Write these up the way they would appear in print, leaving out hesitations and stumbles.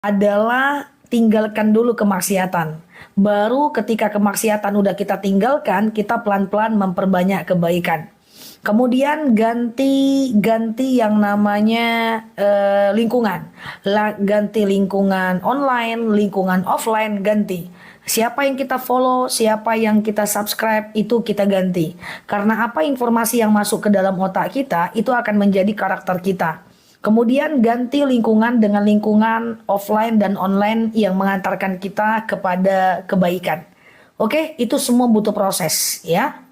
adalah tinggalkan dulu kemaksiatan. Baru ketika kemaksiatan udah kita tinggalkan, kita pelan-pelan memperbanyak kebaikan. Kemudian ganti yang namanya lingkungan. Ganti lingkungan online, lingkungan offline, ganti. Siapa yang kita follow, siapa yang kita subscribe, itu kita ganti. Karena apa informasi yang masuk ke dalam otak kita, itu akan menjadi karakter kita. Kemudian ganti lingkungan dengan lingkungan offline dan online yang mengantarkan kita kepada kebaikan. Oke, itu semua butuh proses ya.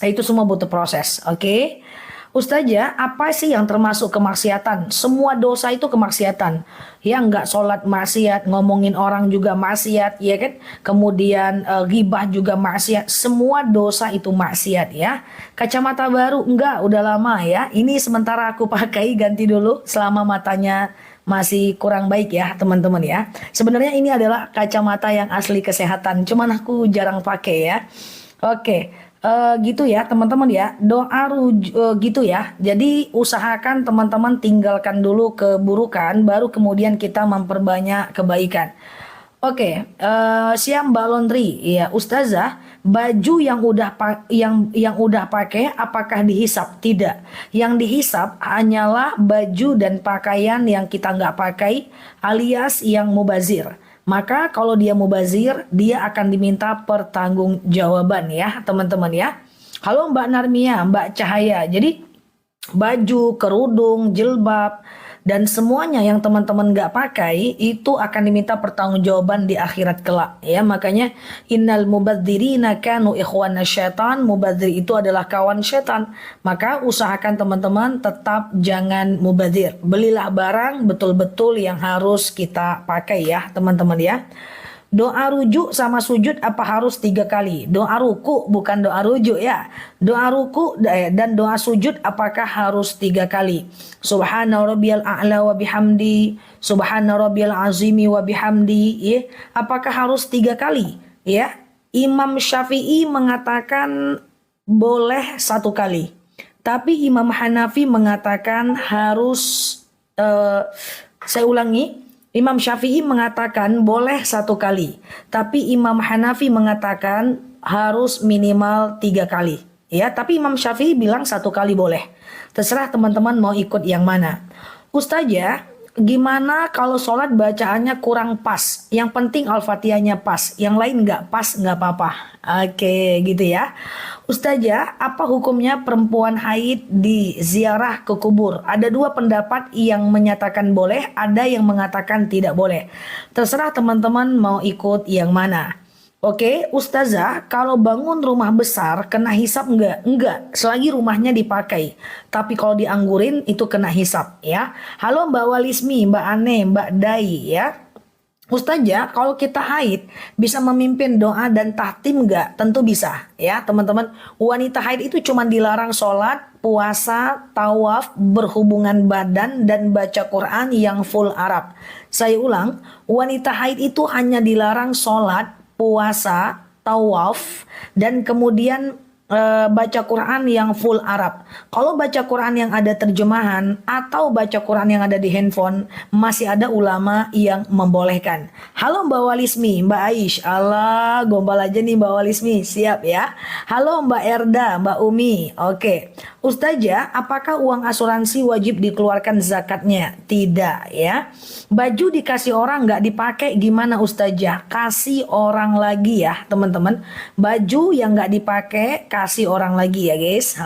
Itu semua butuh proses. Oke. Ustazah, apa sih yang termasuk kemaksiatan? Semua dosa itu kemaksiatan. Ya nggak sholat maksiat, ngomongin orang juga maksiat, ya kan? Kemudian ghibah juga maksiat. Semua dosa itu maksiat ya. Kacamata baru enggak, udah lama ya. Ini sementara aku pakai, ganti dulu selama matanya masih kurang baik ya teman-teman ya. Sebenarnya ini adalah kacamata yang asli kesehatan, cuman aku jarang pakai ya. Oke. Gitu ya teman-teman ya, gitu ya. Jadi usahakan teman-teman tinggalkan dulu keburukan, baru kemudian kita memperbanyak kebaikan. Oke, siap Mbak Laundry. Ya, Ustazah, baju yang udah pakai apakah dihisap? Tidak. Yang dihisap hanyalah baju dan pakaian yang kita nggak pakai, alias yang mubazir. Maka kalau dia mubazir, dia akan diminta pertanggungjawaban ya, teman-teman ya. Halo Mbak Narmia, Mbak Cahaya. Jadi baju, kerudung, jilbab, dan semuanya yang teman-teman nggak pakai itu akan diminta pertanggungjawaban di akhirat kelak ya. Makanya innal mubadzirina kanu ikhwana syaitan, mubadzir itu adalah kawan syaitan. Maka usahakan teman-teman tetap jangan mubadzir. Belilah barang betul-betul yang harus kita pakai ya teman-teman ya. Doa rujuk sama sujud apa harus 3 kali? Doa ruku bukan doa rujuk ya. Doa ruku dan doa sujud apakah harus 3 kali? Subhana rabbiyal a'la wa bihamdi, subhana rabbiyal azimi wa bihamdi, ya. Apakah harus 3 kali? Ya. Imam Syafi'i mengatakan boleh 1 kali. Tapi Imam Hanafi mengatakan harus saya ulangi. Imam Syafi'i mengatakan boleh 1 kali, tapi Imam Hanafi mengatakan harus minimal 3 kali. Ya, tapi Imam Syafi'i bilang 1 kali boleh. Terserah teman-teman mau ikut yang mana. Ustazah, gimana kalau sholat bacaannya kurang pas? Yang penting Al-Fatihahnya pas, yang lain nggak pas nggak apa-apa. Oke, gitu ya. Ustazah, apa hukumnya perempuan haid di ziarah ke kubur? Ada 2 pendapat yang menyatakan boleh, ada yang mengatakan tidak boleh. Terserah teman-teman mau ikut yang mana. Oke, Ustazah, kalau bangun rumah besar kena hisap enggak? Enggak, selagi rumahnya dipakai. Tapi kalau dianggurin itu kena hisap ya. Halo Mbak Walismi, Mbak Ane, Mbak Dai ya. Ustazah, kalau kita haid bisa memimpin doa dan tahtim enggak? Tentu bisa ya teman-teman. Wanita haid itu cuma dilarang sholat, puasa, tawaf, berhubungan badan, dan baca Quran yang full Arab. Saya ulang, wanita haid itu hanya dilarang sholat, puasa, tawaf, dan kemudian baca Quran yang full Arab. Kalau baca Quran yang ada terjemahan atau baca Quran yang ada di handphone, masih ada ulama yang membolehkan. Halo Mbak Walismi, Mbak Aish, Allah gombal aja nih Mbak Walismi, siap ya. Halo Mbak Erda, Mbak Umi, oke. Ustazah, apakah uang asuransi wajib dikeluarkan zakatnya? Tidak ya. Baju dikasih orang nggak dipakai gimana Ustazah? Kasih orang lagi ya teman-teman. Baju yang nggak dipakai kasih orang lagi ya guys.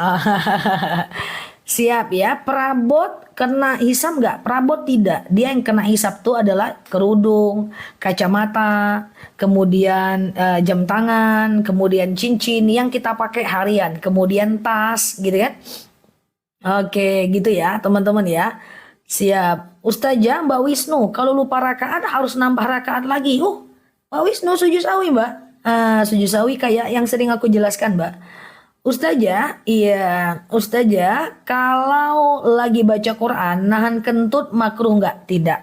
Siap ya. Perabot kena hisap nggak? Perabot tidak. Dia yang kena hisap tuh adalah kerudung, kacamata, kemudian jam tangan, kemudian cincin yang kita pakai harian, kemudian tas gitu kan. Oke gitu ya teman-teman ya. Siap. Ustazah Mbak Wisnu, kalau lupa rakaat harus nambah rakaat lagi. Mbak Wisnu sujud sawi Mbak. Sujud sawi kayak yang sering aku jelaskan Mbak. Ustazah, iya. Ustazah, kalau lagi baca Quran, nahan kentut makruh nggak? Tidak.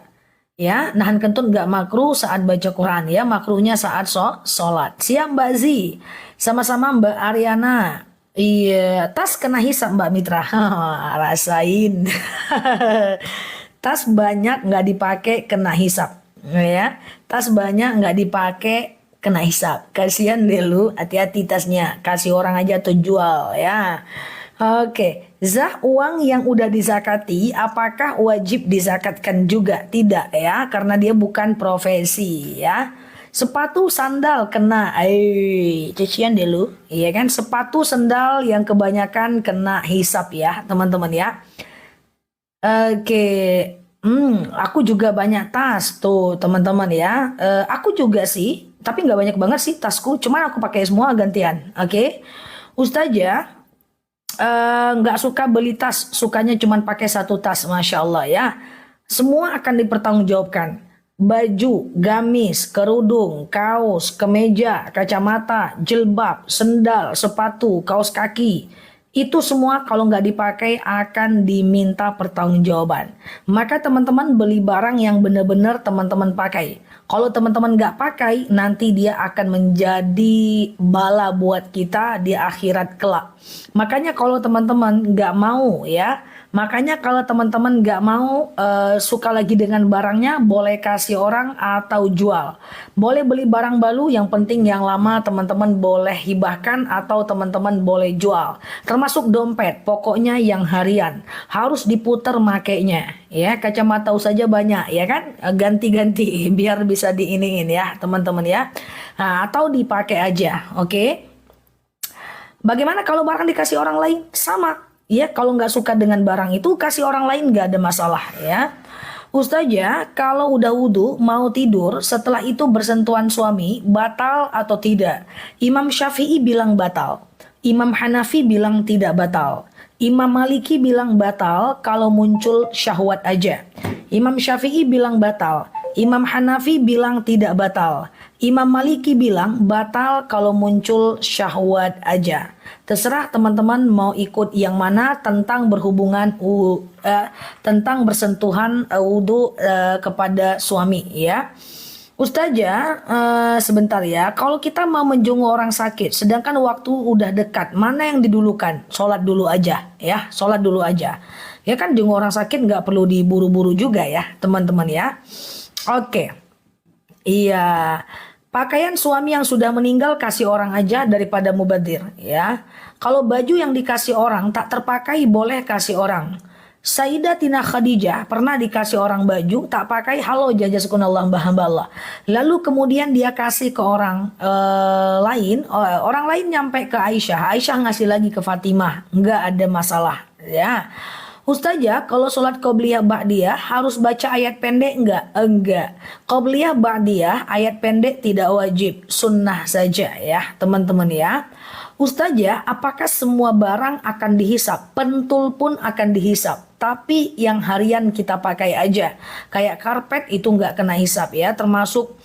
Ya, nahan kentut nggak makruh saat baca Quran ya, makruhnya saat sholat. Siap Mbak Zi, sama-sama Mbak Ariana. Iya, tas kena hisap Mbak Mitra. Rasain. Tas banyak nggak dipakai kena hisap. ya. Tas banyak nggak dipakai kena hisap. Kasihan deh lu, hati-hati tasnya. Kasih orang aja atau jual ya. Oke, uang yang udah dizakati, apakah wajib dizakatkan juga? Tidak ya, karena dia bukan profesi ya. Sepatu sandal kena, cucian deh lu, iya kan? Sepatu sandal yang kebanyakan kena hisap ya, teman-teman ya. Oke, aku juga banyak tas tuh teman-teman ya. Aku juga sih, tapi nggak banyak banget sih tasku. Cuman aku pakai semua gantian. Oke, Ustazah nggak suka beli tas, sukanya cuman pakai satu tas, masya Allah ya. Semua akan dipertanggungjawabkan. Baju, gamis, kerudung, kaos, kemeja, kacamata, jilbab, sendal, sepatu, kaos kaki. Itu semua kalau nggak dipakai akan diminta pertanggungjawaban. Maka teman-teman beli barang yang benar-benar teman-teman pakai. Kalau teman-teman nggak pakai, nanti dia akan menjadi bala buat kita di akhirat kelak. Makanya kalau teman-teman nggak mau ya, makanya kalau teman-teman nggak mau suka lagi dengan barangnya, boleh kasih orang atau jual. Boleh beli barang baru, yang penting yang lama teman-teman boleh hibahkan atau teman-teman boleh jual. Termasuk dompet, pokoknya yang harian harus diputar makainya. Ya, kacamata saja banyak ya kan, ganti-ganti biar bisa diiniin ya teman-teman ya. Nah, atau dipakai aja, oke? Bagaimana kalau barang dikasih orang lain? Sama. Ya, kalau nggak suka dengan barang itu, kasih orang lain nggak ada masalah ya. Ustazah, kalau udah wudhu mau tidur, setelah itu bersentuhan suami, batal atau tidak? Imam Syafi'i bilang batal. Imam Hanafi bilang tidak batal. Imam Maliki bilang batal kalau muncul syahwat aja. Imam Syafi'i bilang batal. Imam Hanafi bilang tidak batal. Imam Maliki bilang batal kalau muncul syahwat aja. Terserah teman-teman mau ikut yang mana tentang berhubungan tentang bersentuhan wudhu kepada suami ya. Ustazah, sebentar ya. Kalau kita mau menjenguk orang sakit, sedangkan waktu udah dekat, mana yang didulukan? Sholat dulu aja ya, sholat dulu aja. Ya kan jenguk orang sakit nggak perlu diburu-buru juga ya, teman-teman ya. Oke, iya. Pakaian suami yang sudah meninggal kasih orang aja daripada mubadzir ya. Kalau baju yang dikasih orang tak terpakai boleh kasih orang. Sayyidatina Khadijah pernah dikasih orang baju tak pakai, halo jazakumullah mbah hamba Allah. Lalu kemudian dia kasih ke orang lain, orang lain nyampe ke Aisyah, Aisyah ngasih lagi ke Fatimah, nggak ada masalah ya. Ustazah, kalau sholat qobliyah ba'diyah harus baca ayat pendek enggak? Enggak. Qobliyah ba'diyah ayat pendek tidak wajib, sunnah saja ya teman-teman ya. Ustazah, apakah semua barang akan dihisap? Pentul pun akan dihisap. Tapi yang harian kita pakai aja. Kayak karpet itu enggak kena hisap ya. Termasuk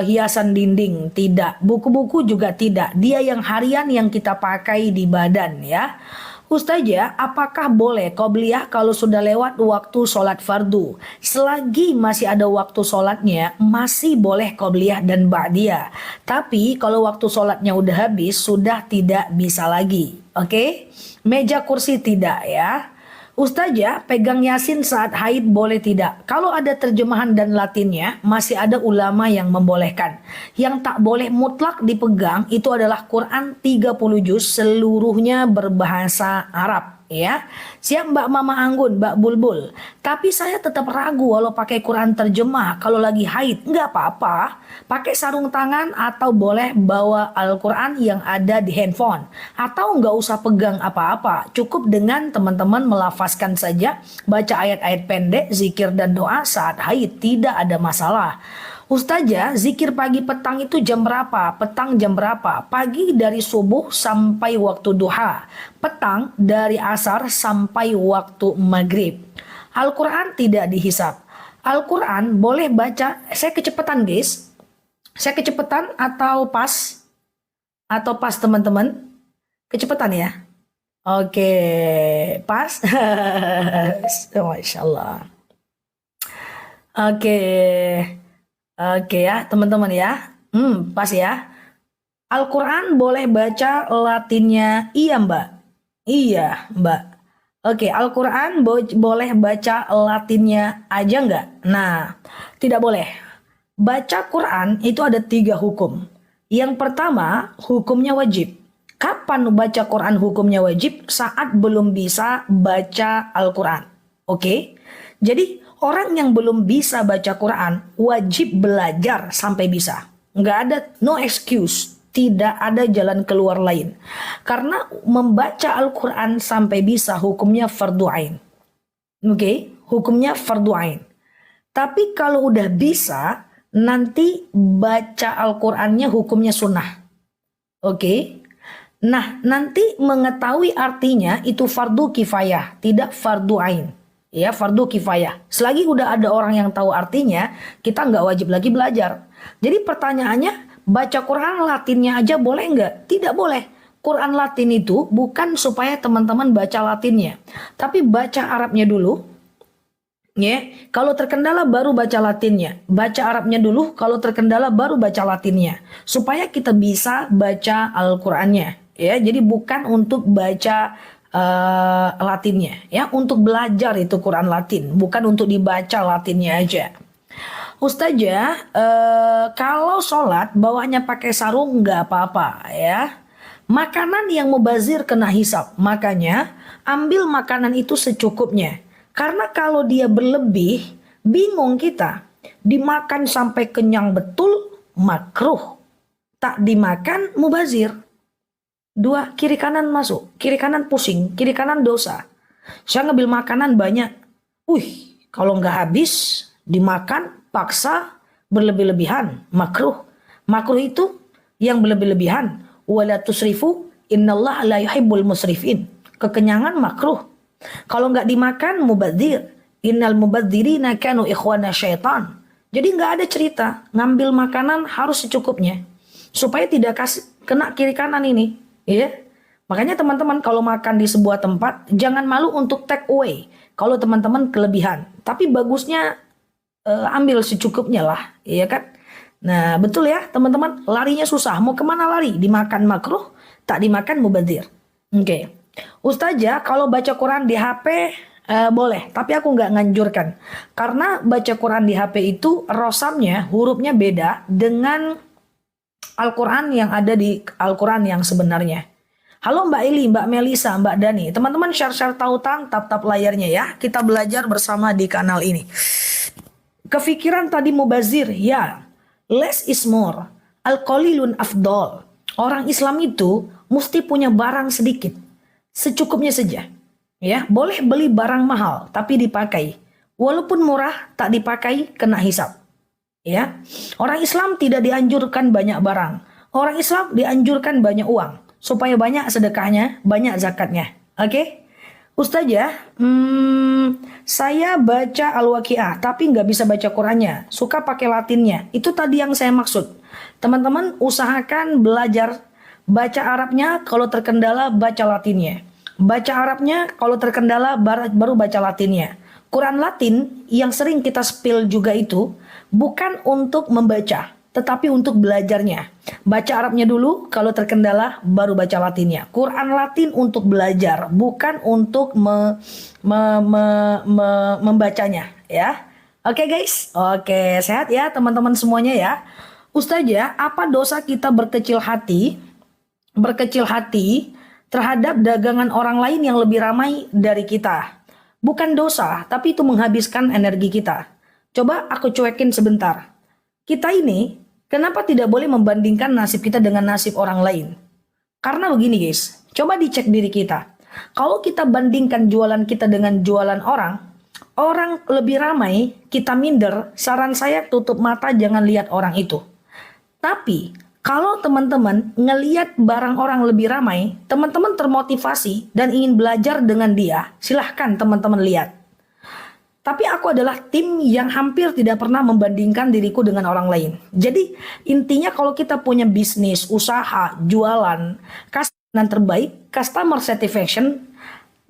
hiasan dinding tidak. Buku-buku juga tidak. Dia yang harian yang kita pakai di badan ya. Ustazah, apakah boleh qobliyah kalau sudah lewat waktu sholat fardu? Selagi masih ada waktu sholatnya, masih boleh qobliyah dan ba'diyah. Tapi kalau waktu sholatnya udah habis, sudah tidak bisa lagi. Oke? Meja kursi tidak ya. Ustazah, pegang Yasin saat haid boleh tidak? Kalau ada terjemahan dan latinnya, masih ada ulama yang membolehkan. Yang tak boleh mutlak dipegang itu adalah Quran 30 juz seluruhnya berbahasa Arab. Ya, siap Mbak Mama Anggun, Mbak Bulbul. Tapi saya tetap ragu walau pakai Quran terjemah kalau lagi haid. Nggak apa-apa, pakai sarung tangan atau boleh bawa Al-Quran yang ada di handphone. Atau nggak usah pegang apa-apa, cukup dengan teman-teman melafazkan saja, baca ayat-ayat pendek, zikir dan doa saat haid, tidak ada masalah. Ustazah, zikir pagi petang itu jam berapa? Petang jam berapa? Pagi dari subuh sampai waktu duha. Petang dari asar sampai waktu maghrib. Al-Quran tidak dihisap. Al-Quran boleh baca, saya kecepatan guys. Saya kecepatan atau pas? Atau pas teman-teman? Kecepatan ya? Oke, pas. Masya Allah. Oke. Oke ya teman-teman ya. Pas ya. Al-Quran boleh baca latinnya? Iya mbak. Iya mbak. Oke, Al-Quran boleh baca latinnya aja nggak? Nah, tidak boleh. Baca Quran itu ada 3 hukum. Yang pertama, hukumnya wajib. Kapan baca Quran hukumnya wajib? Saat belum bisa baca Al-Quran. Oke? Jadi orang yang belum bisa baca Quran wajib belajar sampai bisa. Nggak ada, no excuse. Tidak ada jalan keluar lain. Karena membaca Al-Quran sampai bisa hukumnya fardu ain. Oke? Hukumnya fardu ain. Tapi kalau udah bisa, nanti baca Al-Qurannya hukumnya sunnah. Oke? Nah, nanti mengetahui artinya itu fardu kifayah, tidak fardu ain. Ya, fardu kifayah. Selagi udah ada orang yang tahu artinya, kita nggak wajib lagi belajar. Jadi pertanyaannya, baca Quran Latinnya aja boleh nggak? Tidak boleh. Quran Latin itu bukan supaya teman-teman baca Latinnya, tapi baca Arabnya dulu. Ya, kalau terkendala baru baca Latinnya. Baca Arabnya dulu, kalau terkendala baru baca Latinnya. Supaya kita bisa baca Al-Qur'annya. Ya, jadi bukan untuk baca Latinnya, ya, untuk belajar itu Quran Latin, bukan untuk dibaca Latinnya aja. Ustazah, kalau sholat bawahnya pakai sarung nggak apa-apa, ya. Makanan yang mubazir kena hisab, makanya ambil makanan itu secukupnya. Karena kalau dia berlebih, bingung kita. Dimakan sampai kenyang betul, makruh. Tak dimakan, mubazir. 2, kiri kanan masuk. Kiri kanan pusing, kiri kanan dosa. Saya ngambil makanan banyak. Kalau nggak habis, dimakan, paksa, berlebih-lebihan, makruh. Makruh itu yang berlebih-lebihan. Wala tusrifu, innallaha la yuhibbul musrifin. Kekenyangan makruh. Kalau nggak dimakan, mubadzir. Innal mubadzirina kanu ikhwana syaitan. Jadi nggak ada cerita ngambil makanan harus secukupnya supaya tidak kena kiri kanan ini, ya. Makanya teman-teman kalau makan di sebuah tempat jangan malu untuk take away. Kalau teman-teman kelebihan, tapi bagusnya ambil secukupnya lah, ya kan? Nah betul ya teman-teman, larinya susah. Mau kemana lari? Dimakan makruh, tak dimakan mubadzir. Oke. Ustazah, kalau baca Quran di HP boleh, tapi aku nggak nganjurkan. Karena baca Quran di HP itu rosamnya, hurufnya beda dengan Al-Quran yang ada di Al-Quran yang sebenarnya. Halo Mbak Ili, Mbak Melisa, Mbak Dani. Teman-teman share-share tautan, tap-tap layarnya ya. Kita belajar bersama di kanal ini. Kefikiran tadi mubazir, ya. Less is more. Al-qalilun afdol. Orang Islam itu mesti punya barang sedikit. Secukupnya saja. Ya, boleh beli barang mahal tapi dipakai. Walaupun murah tak dipakai kena hisab. Ya. Orang Islam tidak dianjurkan banyak barang. Orang Islam dianjurkan banyak uang supaya banyak sedekahnya, banyak zakatnya. Oke? Ustazah, saya baca Al-Waqiah tapi nggak bisa baca Qurannya. Suka pakai Latinnya. Itu tadi yang saya maksud. Teman-teman usahakan belajar baca Arabnya, kalau terkendala baca Latinnya. Baca Arabnya, kalau terkendala baru baca Latinnya. Quran Latin yang sering kita spill juga itu bukan untuk membaca, tetapi untuk belajarnya. Baca Arabnya dulu, kalau terkendala baru baca Latinnya. Quran Latin untuk belajar, bukan untuk membacanya, ya. Oke guys, oke sehat ya teman-teman semuanya ya. Ustazah, apa dosa kita berkecil hati terhadap dagangan orang lain yang lebih ramai dari kita? Bukan dosa, tapi itu menghabiskan energi kita. Coba aku cuekin sebentar. Kita ini, kenapa tidak boleh membandingkan nasib kita dengan nasib orang lain? Karena begini guys, coba dicek diri kita. Kalau kita bandingkan jualan kita dengan jualan orang lebih ramai, kita minder, saran saya tutup mata jangan lihat orang itu. Tapi kalau teman-teman ngeliat barang orang lebih ramai, teman-teman termotivasi dan ingin belajar dengan dia, silahkan teman-teman lihat. Tapi aku adalah tim yang hampir tidak pernah membandingkan diriku dengan orang lain. Jadi intinya kalau kita punya bisnis, usaha, jualan, customer terbaik, customer satisfaction,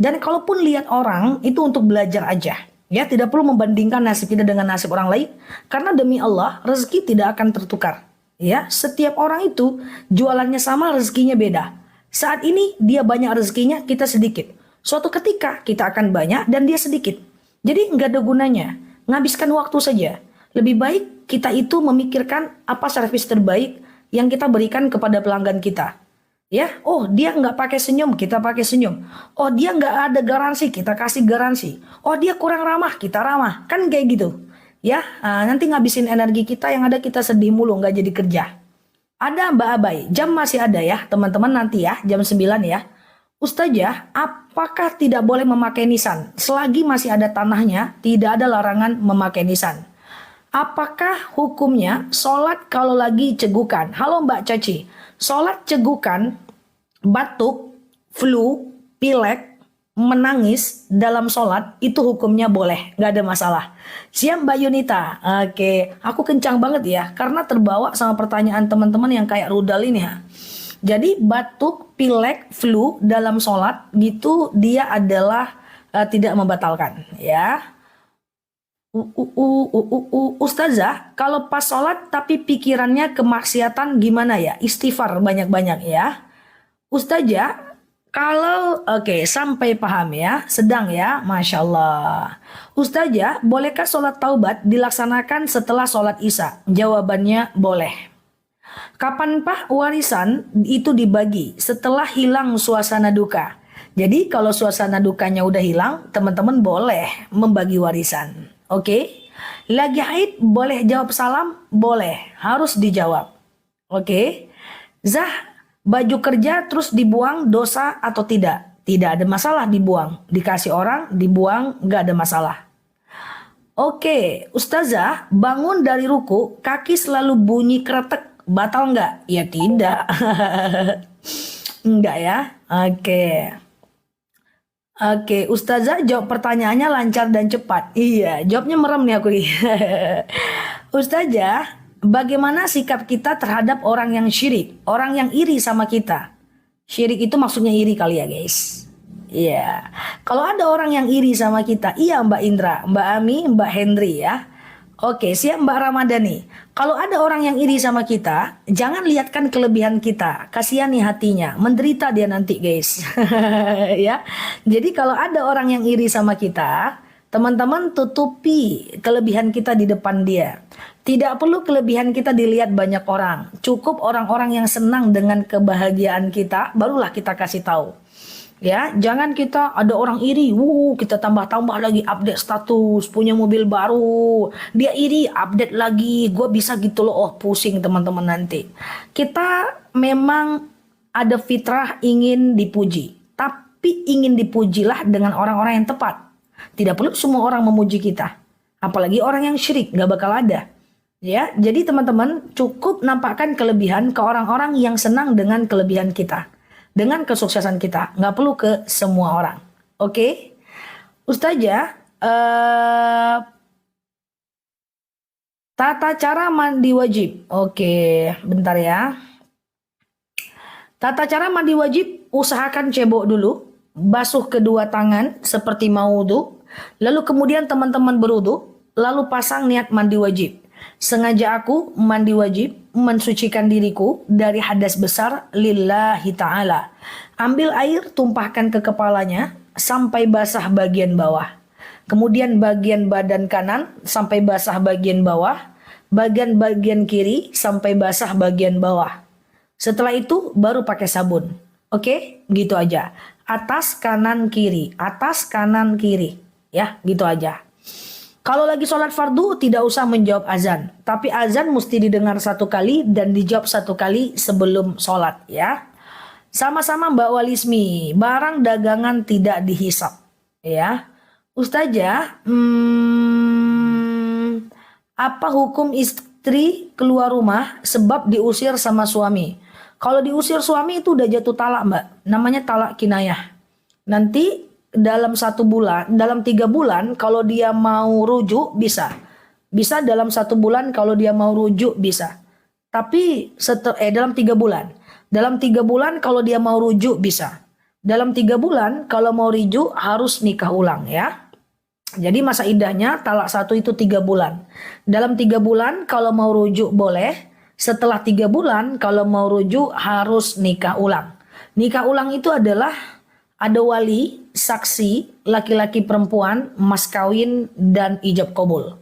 dan kalaupun lihat orang itu untuk belajar aja. Ya, tidak perlu membandingkan nasib kita dengan nasib orang lain, karena demi Allah rezeki tidak akan tertukar. Ya, setiap orang itu jualannya sama, rezekinya beda. Saat ini dia banyak rezekinya, kita sedikit. Suatu ketika kita akan banyak dan dia sedikit. Jadi nggak ada gunanya, nghabiskan waktu saja. Lebih baik kita itu memikirkan apa servis terbaik yang kita berikan kepada pelanggan kita. Ya, oh dia nggak pakai senyum, kita pakai senyum. Oh dia nggak ada garansi, kita kasih garansi. Oh dia kurang ramah, kita ramah. Kan kayak gitu. Ya, nanti ngabisin energi kita, yang ada kita sedih mulu, nggak jadi kerja. Ada Mbak Abai, jam masih ada ya teman-teman, nanti ya jam 9 ya. Ustazah, apakah tidak boleh memakai nisan? Selagi masih ada tanahnya, tidak ada larangan memakai nisan. Apakah hukumnya sholat kalau lagi cegukan? Halo Mbak Caci, sholat cegukan, batuk, flu, pilek, menangis dalam sholat itu hukumnya boleh, nggak ada masalah. Siap Mbak Yunita? Oke, aku kencang banget ya, karena terbawa sama pertanyaan teman-teman yang kayak rudal ini ya. Jadi batuk, pilek, flu dalam sholat gitu dia adalah tidak membatalkan ya. Ustazah, kalau pas sholat tapi pikirannya kemaksiatan gimana ya? Istighfar banyak-banyak ya. Ustazah, kalau oke, sampai paham ya, sedang ya, Masya Allah. Ustazah, bolehkah sholat taubat dilaksanakan setelah sholat isya? Jawabannya boleh. Kapan Pak warisan itu dibagi? Setelah hilang suasana duka. Jadi kalau suasana dukanya udah hilang, teman-teman boleh membagi warisan. Oke? Lagi haid boleh jawab salam? Boleh, harus dijawab. Oke? Zah, baju kerja terus dibuang dosa atau tidak? Tidak ada masalah dibuang. Dikasih orang, dibuang, nggak ada masalah. Oke, Ustazah, bangun dari ruku, kaki selalu bunyi kretek. Batal nggak? Ya tidak. Enggak ya? Oke. Oke, Ustazah jawab pertanyaannya lancar dan cepat. Iya, jawabnya merem nih aku. Ustazah, bagaimana sikap kita terhadap orang yang syirik? Orang yang iri sama kita. Syirik itu maksudnya iri kali ya guys. Iya. Kalau ada orang yang iri sama kita, iya Mbak Indra, Mbak Ami, Mbak Hendri ya. Oke, siap Mbak Ramadhani. Kalau ada orang yang iri sama kita, jangan lihatkan kelebihan kita. Kasihani hatinya, menderita dia nanti guys. Ya. Jadi kalau ada orang yang iri sama kita, teman-teman tutupi kelebihan kita di depan dia. Tidak perlu kelebihan kita dilihat banyak orang. Cukup orang-orang yang senang dengan kebahagiaan kita, barulah kita kasih tahu. Ya, jangan kita ada orang iri, kita tambah-tambah lagi update status, punya mobil baru, dia iri, update lagi, gue bisa gitu loh, oh pusing teman-teman nanti. Kita memang ada fitrah ingin dipuji, tapi ingin dipujilah dengan orang-orang yang tepat. Tidak perlu semua orang memuji kita, apalagi orang yang syirik, gak bakal ada. Ya, jadi teman-teman cukup nampakkan kelebihan ke orang-orang yang senang dengan kelebihan kita. Dengan kesuksesan kita, nggak perlu ke semua orang. Oke? Ustazah, tata cara mandi wajib. Oke, bentar ya. Tata cara mandi wajib, usahakan cebok dulu, basuh kedua tangan seperti mau wudu, lalu kemudian teman-teman berwudu, lalu pasang niat mandi wajib. Sengaja aku mandi wajib, mensucikan diriku dari hadas besar lillahi ta'ala. Ambil air, tumpahkan ke kepalanya sampai basah bagian bawah. Kemudian bagian badan kanan sampai basah bagian bawah. Bagian kiri sampai basah bagian bawah. Setelah itu baru pakai sabun. Oke, gitu aja. Atas, kanan, kiri. Atas, kanan, kiri. Ya, gitu aja. Kalau lagi sholat fardu tidak usah menjawab azan. Tapi azan mesti didengar 1 kali dan dijawab 1 kali sebelum sholat ya. Sama-sama Mbak Walismi, barang dagangan tidak dihisap ya. Ustazah, apa hukum istri keluar rumah sebab diusir sama suami? Kalau diusir suami itu udah jatuh talak Mbak, namanya talak kinayah. Nanti dalam 1 bulan, dalam 3 bulan kalau dia mau rujuk bisa. Bisa dalam 1 bulan kalau dia mau rujuk bisa. Tapi dalam 3 bulan. Dalam 3 bulan kalau dia mau rujuk bisa. Dalam 3 bulan kalau mau rujuk harus nikah ulang ya. Jadi masa iddahnya talak 1 itu 3 bulan. Dalam 3 bulan kalau mau rujuk boleh. Setelah 3 bulan kalau mau rujuk harus nikah ulang. Nikah ulang itu adalah ada wali, saksi, laki-laki perempuan, mas kawin, dan ijab kabul.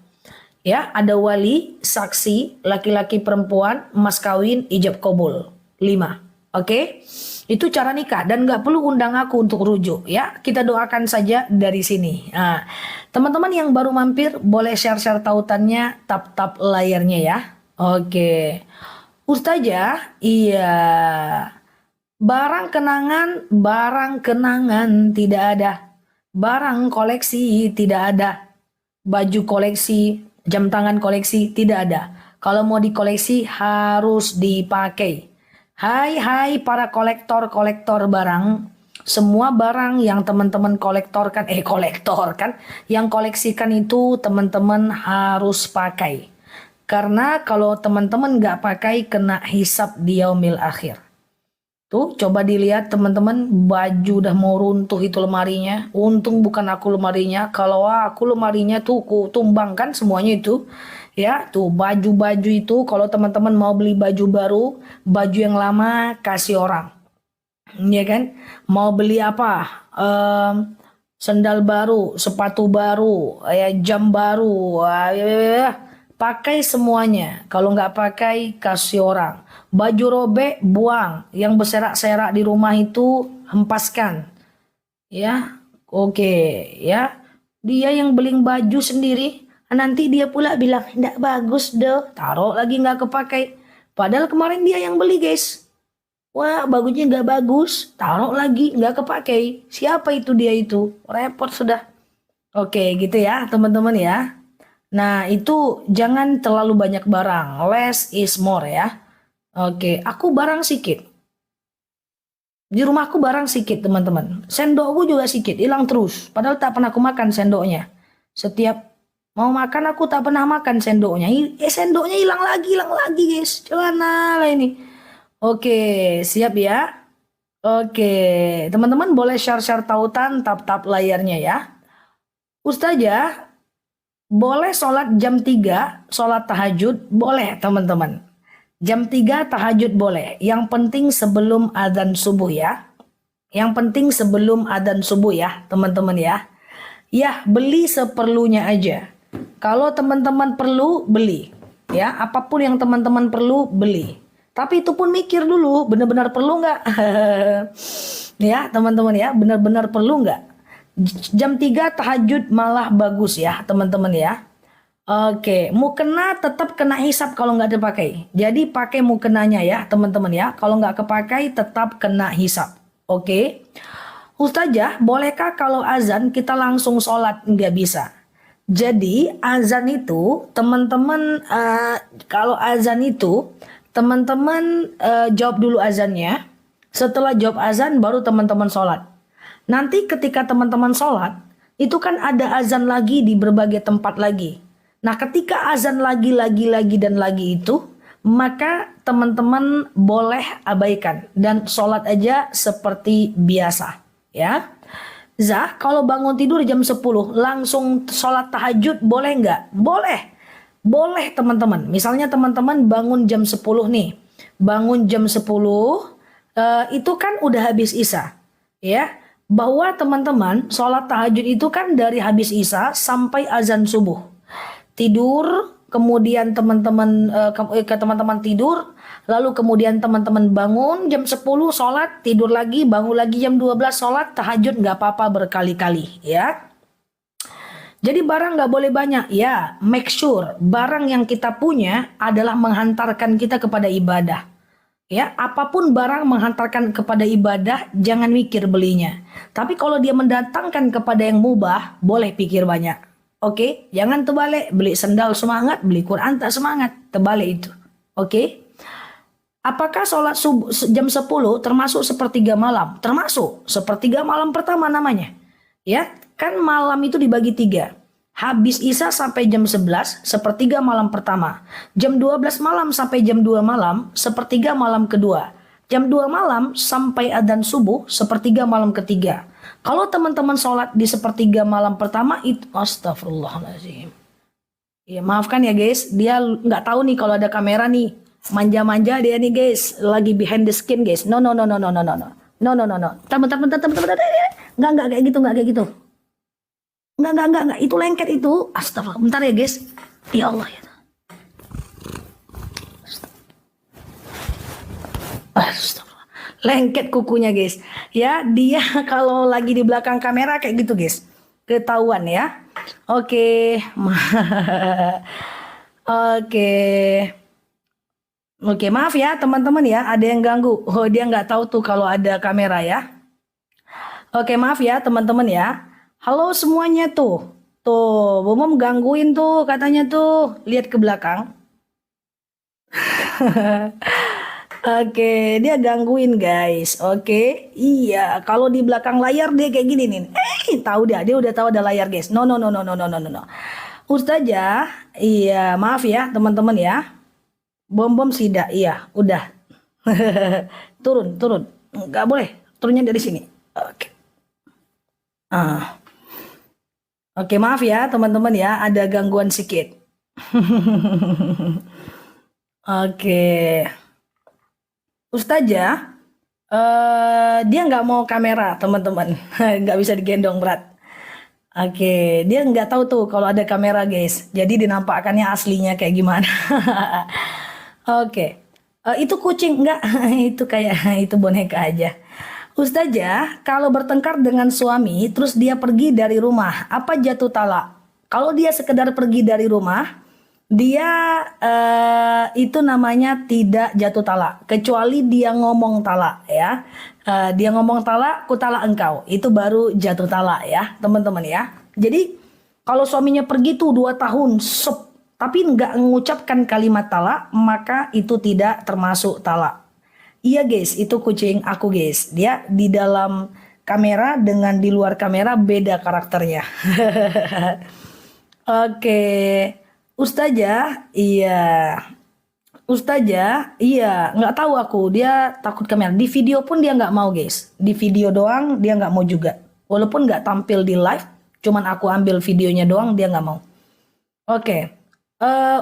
Ya, ada wali, saksi, laki-laki perempuan, mas kawin, ijab kabul. 5. Oke? Itu cara nikah dan nggak perlu undang aku untuk rujuk ya. Kita doakan saja dari sini. Nah, teman-teman yang baru mampir boleh share-share tautannya, tap-tap layarnya ya. Oke. Ustazah, iya. Barang kenangan tidak ada. Barang koleksi tidak ada. Baju koleksi, jam tangan koleksi tidak ada. Kalau mau dikoleksi harus dipakai. Hai para kolektor-kolektor barang. Semua barang yang teman-teman kolektorkan, yang koleksikan itu teman-teman harus pakai. Karena kalau teman-teman nggak pakai kena hisab di yaumil akhir. Tuh, coba dilihat teman-teman, baju udah mau runtuh itu lemarinya. Untung bukan aku lemarinya. Kalau aku lemarinya tuh ku tumbangkan semuanya itu. Ya, tuh baju-baju itu kalau teman-teman mau beli baju baru, baju yang lama kasih orang. Ya kan? Mau beli apa? Sendal baru, sepatu baru, ya jam baru. Pakai semuanya. Kalau nggak pakai kasih orang. Baju robek buang, yang berserak-serak di rumah itu hempaskan. Ya, oke, ya. Dia yang beling baju sendiri, nanti dia pula bilang enggak bagus deh, taruh lagi nggak kepakai. Padahal kemarin dia yang beli guys. Wah, bagusnya nggak bagus, taruh lagi nggak kepakai. Siapa itu dia itu? Repot sudah. Oke, gitu ya teman-teman ya. Nah, itu jangan terlalu banyak barang. Less is more ya. Oke, aku barang sikit. Di rumahku barang sikit, teman-teman. Sendokku juga sikit, hilang terus. Padahal tak pernah aku makan sendoknya. Setiap mau makan aku tak pernah makan sendoknya. Sendoknya hilang lagi, guys. Gimana lah ini? Oke, siap ya. Oke, teman-teman boleh share-share tautan, tap-tap layarnya ya. Ustazah, boleh sholat jam 3, sholat tahajud, boleh teman-teman. Jam 3 tahajud boleh. Yang penting sebelum adzan subuh ya. Yang penting sebelum adzan subuh ya, teman-teman ya. Ya, beli seperlunya aja. Kalau teman-teman perlu, beli. Ya, apapun yang teman-teman perlu, beli. Tapi itu pun mikir dulu, benar-benar perlu nggak? Ya, teman-teman ya, benar-benar perlu nggak? Jam 3 tahajud malah bagus ya, teman-teman ya. Oke, mukena tetap kena hisap kalau nggak dipakai. Jadi pakai mukenanya ya teman-teman ya. Kalau nggak kepakai tetap kena hisap. Oke. Ustazah, bolehkah kalau azan kita langsung sholat? Nggak bisa. Jadi azan itu teman-teman kalau azan itu teman-teman jawab dulu azannya. Setelah jawab azan baru teman-teman sholat. Nanti ketika teman-teman sholat itu kan ada azan lagi di berbagai tempat lagi. Nah, ketika azan lagi dan lagi itu, maka teman-teman boleh abaikan dan sholat aja seperti biasa, ya. Zah, kalau bangun tidur jam 10 langsung sholat tahajud boleh nggak? Boleh. Boleh teman-teman. Misalnya teman-teman bangun jam 10 nih. Bangun jam 10 itu kan udah habis Isya, ya. Bahwa teman-teman sholat tahajud itu kan dari habis Isya sampai azan subuh. Tidur, kemudian teman-teman teman-teman tidur, lalu kemudian teman-teman bangun jam 10 sholat, tidur lagi, bangun lagi jam 12 sholat, tahajud nggak apa-apa berkali-kali ya. Jadi barang nggak boleh banyak ya, make sure barang yang kita punya adalah menghantarkan kita kepada ibadah. Ya, apapun barang menghantarkan kepada ibadah, jangan mikir belinya. Tapi kalau dia mendatangkan kepada yang mubah, boleh pikir banyak. Oke, jangan terbalik, beli sendal semangat, beli Quran tak semangat, terbalik itu. Oke. Apakah sholat subuh jam 10 termasuk sepertiga malam? Termasuk, sepertiga malam pertama namanya. Ya, kan malam itu dibagi 3. Habis Isya sampai jam 11, sepertiga malam pertama. Jam 12 malam sampai jam 2 malam, sepertiga malam kedua. Jam 2 malam sampai adzan subuh, sepertiga malam ketiga. Kalau teman-teman sholat di sepertiga malam pertama itu astagfirullahaladzim. Ya maafkan ya guys, dia nggak tahu nih kalau ada kamera nih. Manja-manja dia nih guys, lagi behind the skin guys. No. Bentar. Nggak kayak gitu. Nggak. Itu lengket itu. Astagfirullah. Bentar ya guys. Ya Allah ya. Astagfirullah. Lengket kukunya guys. Ya, dia kalau lagi di belakang kamera kayak gitu guys. Ketahuan ya. Oke. Oke. Oke, maaf ya teman-teman ya, ada yang ganggu. Oh, dia nggak tahu tuh kalau ada kamera ya. Oke, maaf ya teman-teman ya. Halo semuanya tuh. Tuh, Bomom gangguin tuh katanya tuh. Lihat ke belakang. Oke, dia gangguin guys. Oke, iya. Kalau di belakang layar dia kayak gini nih. Tahu dia udah tahu ada layar guys. No, no, no, no, no, no, no, no. Ustazah, iya, maaf ya teman-teman ya. Bom tidak, iya, udah. Turun, turun. Nggak boleh, turunnya dari sini. Oke. Ah. Oke, maaf ya teman-teman ya, ada gangguan sedikit. Oke. Ustazah, dia nggak mau kamera teman-teman. Nggak bisa digendong berat. Oke, dia nggak tahu tuh kalau ada kamera guys. Jadi dinampakkannya aslinya kayak gimana. Oke. Itu kucing enggak? Itu kayak itu boneka aja. Ustazah, kalau bertengkar dengan suami, terus dia pergi dari rumah, apa jatuh talak? Kalau dia sekedar pergi dari rumah, dia itu namanya tidak jatuh talak, kecuali dia ngomong talak ya. Dia ngomong talak, ku talak engkau, itu baru jatuh talak ya, teman-teman ya. Jadi kalau suaminya pergi tuh 2 tahun, tapi nggak mengucapkan kalimat talak, maka itu tidak termasuk talak. Iya guys, itu kucing aku guys. Dia di dalam kamera dengan di luar kamera beda karakternya. Oke, Ustazah, iya. Ustazah, iya, nggak tahu aku. Dia takut kamera. Di video pun dia nggak mau guys. Di video doang dia nggak mau juga. Walaupun nggak tampil di live, cuman aku ambil videonya doang dia nggak mau. Oke.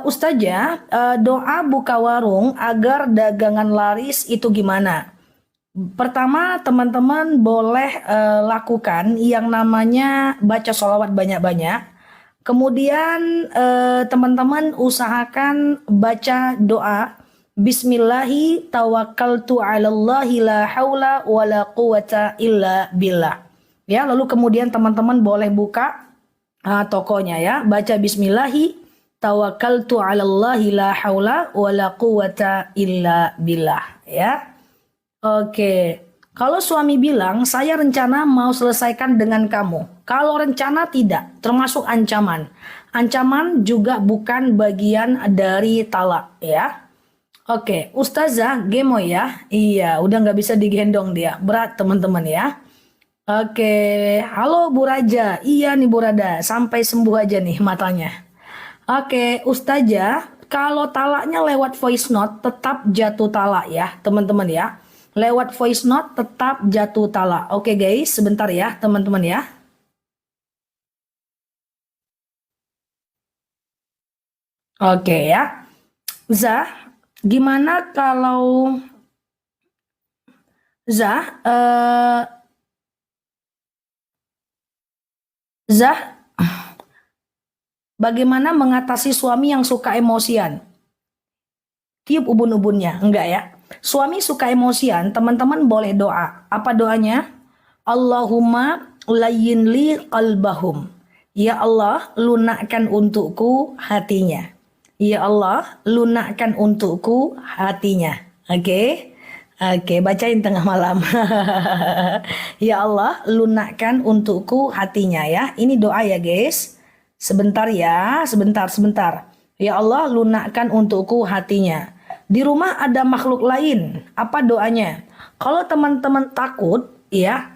Ustazah, doa buka warung agar dagangan laris itu gimana? Pertama, teman-teman boleh lakukan yang namanya baca sholawat banyak-banyak. Kemudian teman-teman usahakan baca doa Bismillahi tawakkaltu 'alallahi la haula wala quwata illa billah. Ya, lalu kemudian teman-teman boleh buka tokonya ya. Baca Bismillahi tawakkaltu 'alallahi la haula wala quwata illa billah ya. Oke. Kalau suami bilang, saya rencana mau selesaikan dengan kamu. Kalau rencana tidak, termasuk ancaman. Ancaman juga bukan bagian dari talak ya. Oke, Ustazah gemoy ya. Iya, udah nggak bisa digendong dia. Berat teman-teman ya. Oke, halo Bu Raja. Iya nih Bu Rada, sampai sembuh aja nih matanya. Oke, Ustazah, kalau talaknya lewat voice note tetap jatuh talak ya, teman-teman ya. Lewat voice note tetap jatuh talak. Oke guys, sebentar ya teman-teman ya. Oke ya. Zah, gimana kalau Zah, Zah, bagaimana mengatasi suami yang suka emosian? Tiup ubun-ubunnya, enggak ya? Suami suka emosian, teman-teman boleh doa. Apa doanya? Allahumma layyin li qalbahum. Ya Allah, lunakkan untukku hatinya. Ya Allah, lunakkan untukku hatinya. Oke? Oke, bacain tengah malam. Ya Allah, lunakkan untukku hatinya ya. Ini doa ya, guys. Sebentar ya, sebentar. Ya Allah, lunakkan untukku hatinya. Di rumah ada makhluk lain. Apa doanya? Kalau teman-teman takut, ya,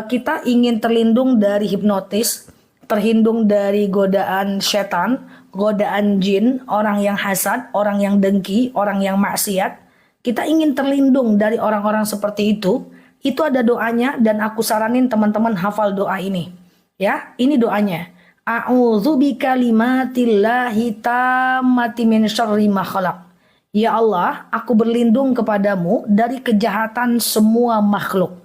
kita ingin terlindung dari hipnotis, terlindung dari godaan setan, godaan jin, orang yang hasad, orang yang dengki, orang yang maksiat. Kita ingin terlindung dari orang-orang seperti itu. Itu ada doanya dan aku saranin teman-teman hafal doa ini. Ya, ini doanya. A'udzu bikalimatillahi tammati min syarri ma khalaq. Ya Allah, aku berlindung kepadamu dari kejahatan semua makhluk.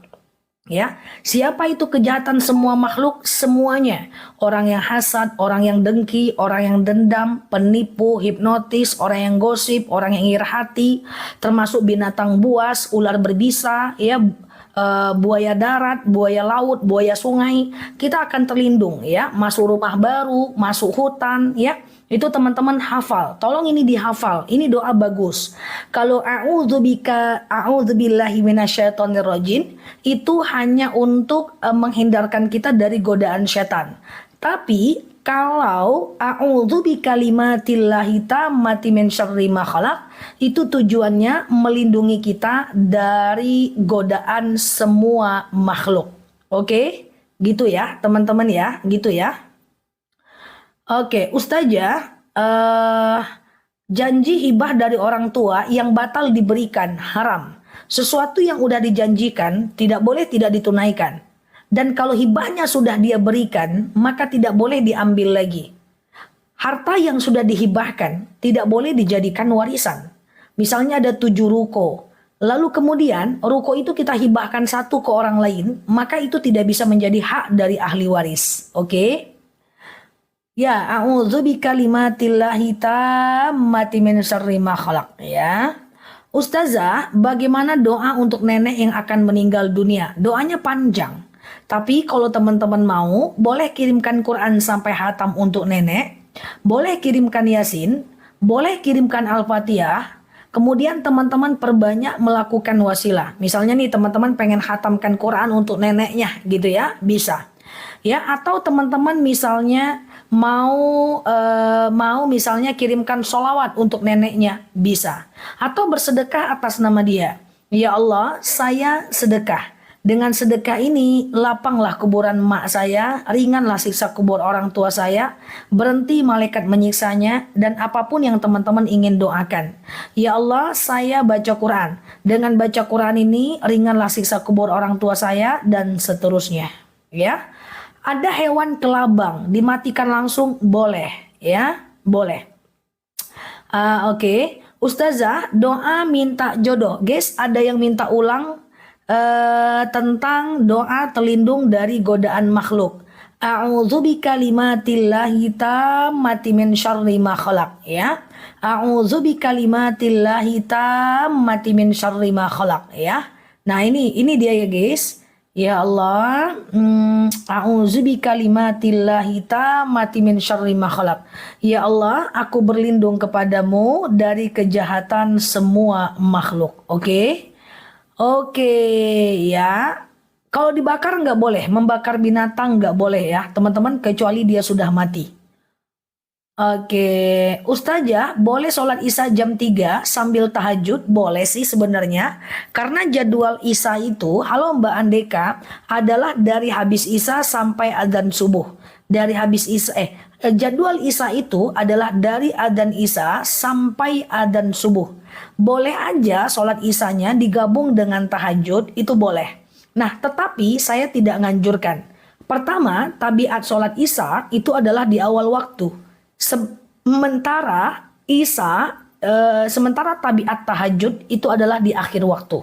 Ya, siapa itu kejahatan semua makhluk? Semuanya. Orang yang hasad, orang yang dengki, orang yang dendam, penipu, hipnotis, orang yang gosip, orang yang iri hati, termasuk binatang buas, ular berbisa, ya, buaya darat, buaya laut, buaya sungai, kita akan terlindung ya, masuk rumah baru, masuk hutan ya. Itu teman-teman hafal. Tolong ini dihafal. Ini doa bagus. Kalau a'udzubillahi minasyaitonirrajim itu hanya untuk menghindarkan kita dari godaan setan. Tapi kalau a'udzubikalimatillahi tammati min syarri ma khalaq itu tujuannya melindungi kita dari godaan semua makhluk. Oke? Gitu ya, teman-teman ya, gitu ya. Oke, Ustazah, janji hibah dari orang tua yang batal diberikan haram. Sesuatu yang udah dijanjikan tidak boleh tidak ditunaikan. Dan kalau hibahnya sudah dia berikan, maka tidak boleh diambil lagi. Harta yang sudah dihibahkan tidak boleh dijadikan warisan. Misalnya ada 7 ruko. Lalu kemudian ruko itu kita hibahkan satu ke orang lain, maka itu tidak bisa menjadi hak dari ahli waris. Oke? Ya, a'udzubikalimatillahi tammati min syarri ma khalaq ya. Ustazah, bagaimana doa untuk nenek yang akan meninggal dunia? Doanya panjang. Tapi kalau teman-teman mau, boleh kirimkan Quran sampai hatam untuk nenek. Boleh kirimkan Yasin. Boleh kirimkan Al-Fatihah. Kemudian teman-teman perbanyak melakukan wasilah. Misalnya nih teman-teman pengen hatamkan Quran untuk neneknya gitu ya, bisa. Ya, atau teman-teman misalnya mau misalnya kirimkan sholawat untuk neneknya, bisa. Atau bersedekah atas nama dia. Ya Allah, saya sedekah. Dengan sedekah ini, lapanglah kuburan emak saya, ringanlah siksa kubur orang tua saya, berhenti malaikat menyiksanya, dan apapun yang teman-teman ingin doakan. Ya Allah, saya baca Quran. Dengan baca Quran ini, ringanlah siksa kubur orang tua saya, dan seterusnya. Ya. Ada hewan kelabang dimatikan langsung boleh ya, boleh. Oke. Ustazah, doa minta jodoh. Guys, ada yang minta ulang tentang doa terlindung dari godaan makhluk. A'udzubikalimatillahi tammati min syarri ma khalaq ya. A'udzubikalimatillahi tammati min syarri ma khalaq ya. Nah, ini dia ya guys. Ya Allah, a'udzubikalimatillahi tammati min syarri ma khalaq. Ya Allah, aku berlindung kepadamu dari kejahatan semua makhluk. Oke? Oke, ya. Kalau dibakar nggak boleh, membakar binatang nggak boleh ya, teman-teman, kecuali dia sudah mati. Oke, Ustazah, boleh sholat Isya jam 3 sambil tahajud? Boleh sih sebenarnya. Karena jadwal Isya itu, halo Mbak Andeka, adalah dari habis Isya sampai adzan subuh. Dari habis Isya, jadwal Isya itu adalah dari adzan Isya sampai adzan subuh. Boleh aja sholat Isyanya digabung dengan tahajud, itu boleh. Nah, tetapi saya tidak nganjurkan. Pertama, tabiat sholat Isya itu adalah di awal waktu. Sementara tabiat tahajud itu adalah di akhir waktu.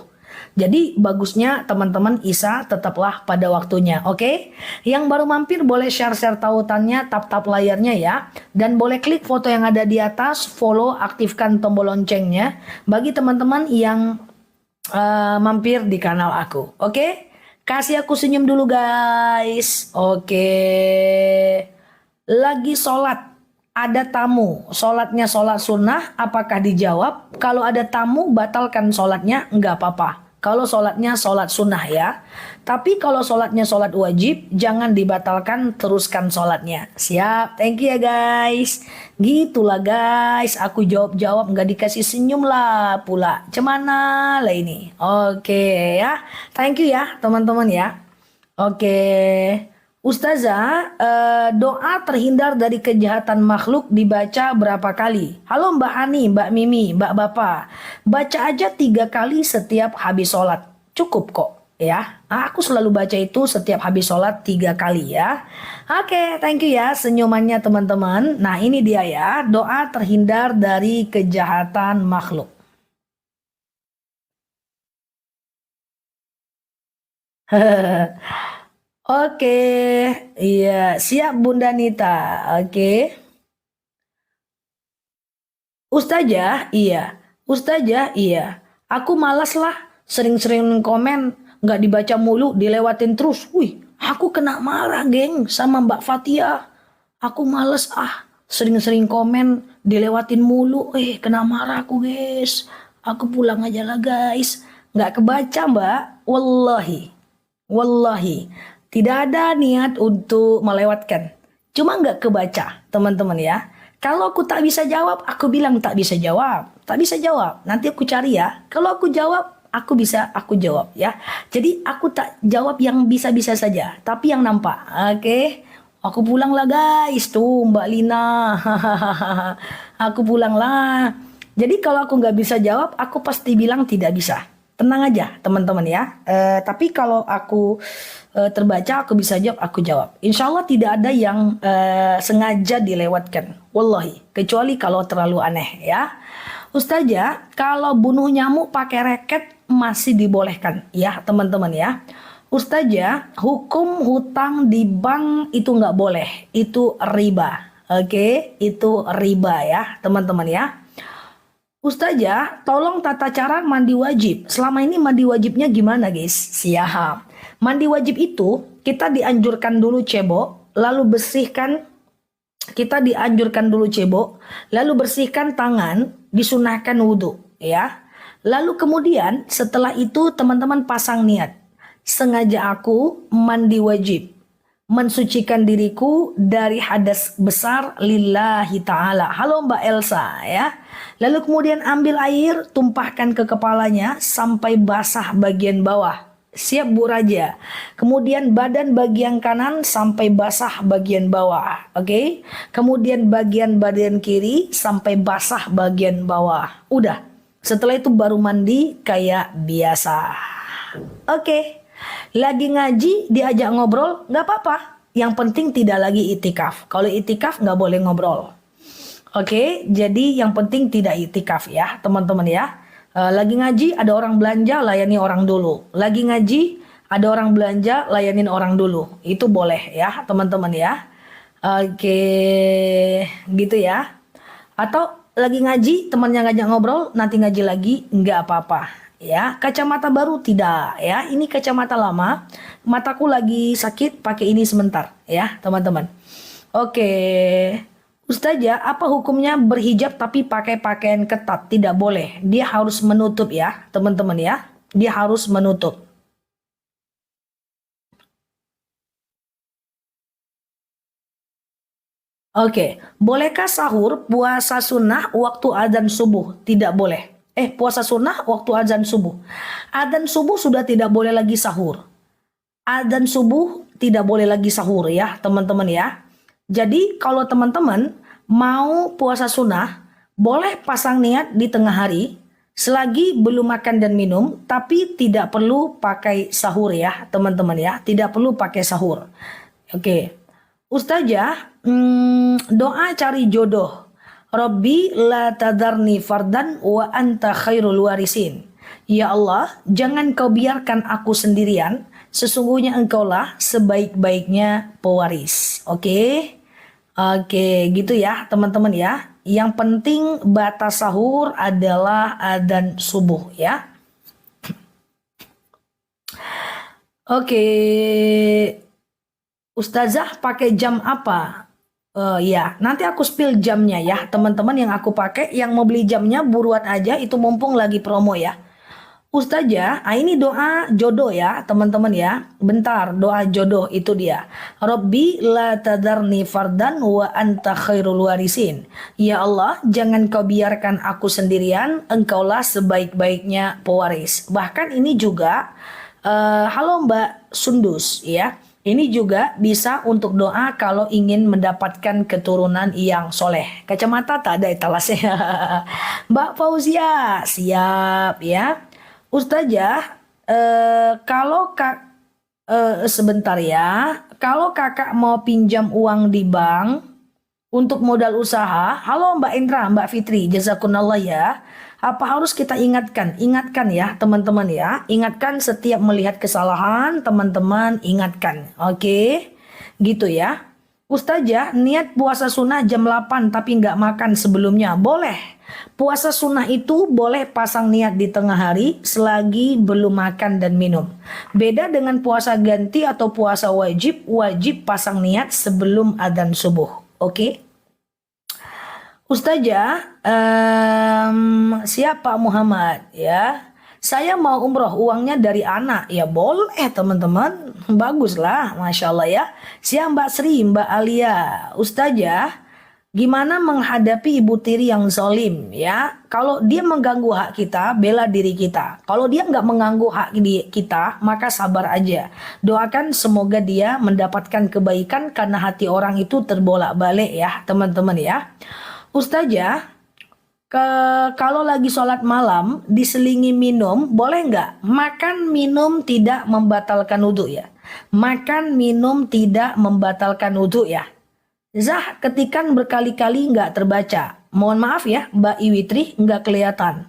Jadi bagusnya teman-teman Isya tetaplah pada waktunya, oke? Yang baru mampir boleh share-share tautannya, tap-tap layarnya ya. Dan boleh klik foto yang ada di atas, follow, aktifkan tombol loncengnya. Bagi teman-teman yang mampir di kanal aku, oke? Kasih aku senyum dulu guys, oke? Lagi sholat. Ada tamu, sholatnya sholat sunnah, apakah dijawab? Kalau ada tamu, batalkan sholatnya, enggak apa-apa. Kalau sholatnya sholat sunnah ya. Tapi kalau sholatnya sholat wajib, jangan dibatalkan, teruskan sholatnya. Siap, thank you ya guys. Gitulah guys, aku jawab-jawab, enggak dikasih senyum lah pula. Cemana lah ini. Oke ya, thank you ya teman-teman ya. Oke. Ustazah, doa terhindar dari kejahatan makhluk dibaca berapa kali? Halo Mbak Hani, Mbak Mimi, Mbak Bapak. Baca aja 3 kali setiap habis sholat. Cukup kok ya. Aku selalu baca itu setiap habis sholat 3 kali ya. Oke, thank you ya senyumannya teman-teman. Nah ini dia ya, doa terhindar dari kejahatan makhluk. Oke, iya, siap Bunda Nita. Oke. Ustazah, iya. Ustazah, iya. Aku malas lah, sering-sering komen, nggak dibaca mulu, dilewatin terus. Wih, aku kena marah, geng, sama Mbak Fatia. Aku males sering-sering komen, dilewatin mulu. Kena marah aku, guys. Aku pulang aja lah, guys. Nggak kebaca, Mbak. Wallahi. Wallahi, tidak ada niat untuk melewatkan. Cuma nggak kebaca, teman-teman ya. Kalau aku tak bisa jawab, aku bilang tak bisa jawab. Tak bisa jawab, nanti aku cari ya. Kalau aku jawab, aku bisa aku jawab ya. Jadi aku tak jawab yang bisa-bisa saja, tapi yang nampak. Oke. Aku pulang lah guys, tuh Mbak Lina. Aku pulang lah. Jadi kalau aku nggak bisa jawab, aku pasti bilang tidak bisa. Tenang aja teman-teman ya. Tapi kalau aku terbaca, aku bisa jawab, aku jawab. Insya Allah tidak ada yang sengaja dilewatkan. Wallahi. Kecuali kalau terlalu aneh ya. Ustazah, kalau bunuh nyamuk pakai reket masih dibolehkan ya teman-teman ya. Ustazah, hukum hutang di bank itu nggak boleh. Itu riba. Oke, itu riba ya teman-teman ya. Ustazah, tolong tata cara mandi wajib. Selama ini mandi wajibnya gimana guys? Siap. Mandi wajib itu kita dianjurkan dulu cebok, lalu bersihkan, kita dianjurkan dulu cebok, lalu bersihkan tangan, disunahkan wudhu ya. Lalu kemudian setelah itu teman-teman pasang niat. Sengaja aku mandi wajib, mensucikan diriku dari hadas besar lillahi ta'ala. Halo Mbak Elsa ya. Lalu kemudian ambil air, tumpahkan ke kepalanya sampai basah bagian bawah. Siap Bu Raja. Kemudian badan bagian kanan sampai basah bagian bawah. Oke. Kemudian bagian kiri sampai basah bagian bawah. Udah. Setelah itu baru mandi kayak biasa. Oke. Lagi ngaji diajak ngobrol nggak apa-apa. Yang penting tidak lagi itikaf. Kalau itikaf nggak boleh ngobrol. Oke, jadi yang penting tidak itikaf ya teman-teman ya. Lagi ngaji ada orang belanja, layani orang dulu. Lagi ngaji ada orang belanja, layanin orang dulu. Itu boleh ya teman-teman ya. Oke, gitu ya. Atau lagi ngaji, temannya ngajak ngobrol, nanti ngaji lagi, nggak apa-apa. Ya, kacamata baru tidak ya. Ini kacamata lama. Mataku lagi sakit, pakai ini sebentar ya, teman-teman. Oke. Ustazah, apa hukumnya berhijab tapi pakai pakaian ketat? Tidak boleh. Dia harus menutup ya, teman-teman ya. Dia harus menutup. Oke, bolehkah sahur puasa sunnah waktu azan subuh? Tidak boleh. Puasa sunnah waktu azan subuh. Azan subuh sudah tidak boleh lagi sahur. Azan subuh tidak boleh lagi sahur ya teman-teman ya. Jadi kalau teman-teman mau puasa sunnah, boleh pasang niat di tengah hari selagi belum makan dan minum, tapi tidak perlu pakai sahur ya teman-teman ya. Tidak perlu pakai sahur. Oke. Ustazah, doa cari jodoh. Rabbi la tadarni fardan wa anta khairul warisin. Ya Allah, jangan kau biarkan aku sendirian. Sesungguhnya engkaulah sebaik-baiknya pewaris. Oke. Oke, gitu ya teman-teman ya. Yang penting batas sahur adalah adzan subuh ya. Oke. Ustazah pakai jam apa? Ya, nanti aku spill jamnya ya, teman-teman yang aku pakai. Yang mau beli jamnya buruan aja, itu mumpung lagi promo ya. Ustazah, ini doa jodoh ya, teman-teman ya. Bentar, doa jodoh itu dia. Rabbi la tadarni fardan wa anta khairul warisin. Ya Allah, jangan kau biarkan aku sendirian, engkaulah sebaik-baiknya pewaris. Bahkan ini juga, halo Mbak Sundus ya. Ini juga bisa untuk doa kalau ingin mendapatkan keturunan yang soleh. Kacamata tak ada etalasnya. Mbak Fauzia, siap ya. Ustazah, kalau sebentar ya. Kalau kakak mau pinjam uang di bank untuk modal usaha, halo Mbak Indra, Mbak Fitri, jazakumullah ya. Apa harus kita ingatkan? Ingatkan ya teman-teman ya. Ingatkan setiap melihat kesalahan teman-teman ingatkan. Oke, gitu ya. Ustazah, niat puasa sunnah jam 8 tapi nggak makan sebelumnya. Boleh. Puasa sunnah itu boleh pasang niat di tengah hari selagi belum makan dan minum. Beda dengan puasa ganti atau puasa wajib, wajib pasang niat sebelum adzan subuh. Oke? Ustazah, siapa Muhammad ya? Saya mau umroh, uangnya dari anak. Ya boleh teman-teman, baguslah, Masya Allah ya. Siapa Mbak Sri, Mbak Alia. Ustazah, gimana menghadapi ibu tiri yang zalim ya? Kalau dia mengganggu hak kita, bela diri kita. Kalau dia nggak mengganggu hak kita, maka sabar aja. Doakan semoga dia mendapatkan kebaikan karena hati orang itu terbolak-balik ya teman-teman ya. Ustazah, kalau lagi sholat malam diselingi minum, boleh nggak? Makan minum tidak membatalkan wudhu ya. Makan minum tidak membatalkan wudhu ya. Zah, ketikan berkali-kali nggak terbaca. Mohon maaf ya, Mbak Iwitri nggak kelihatan.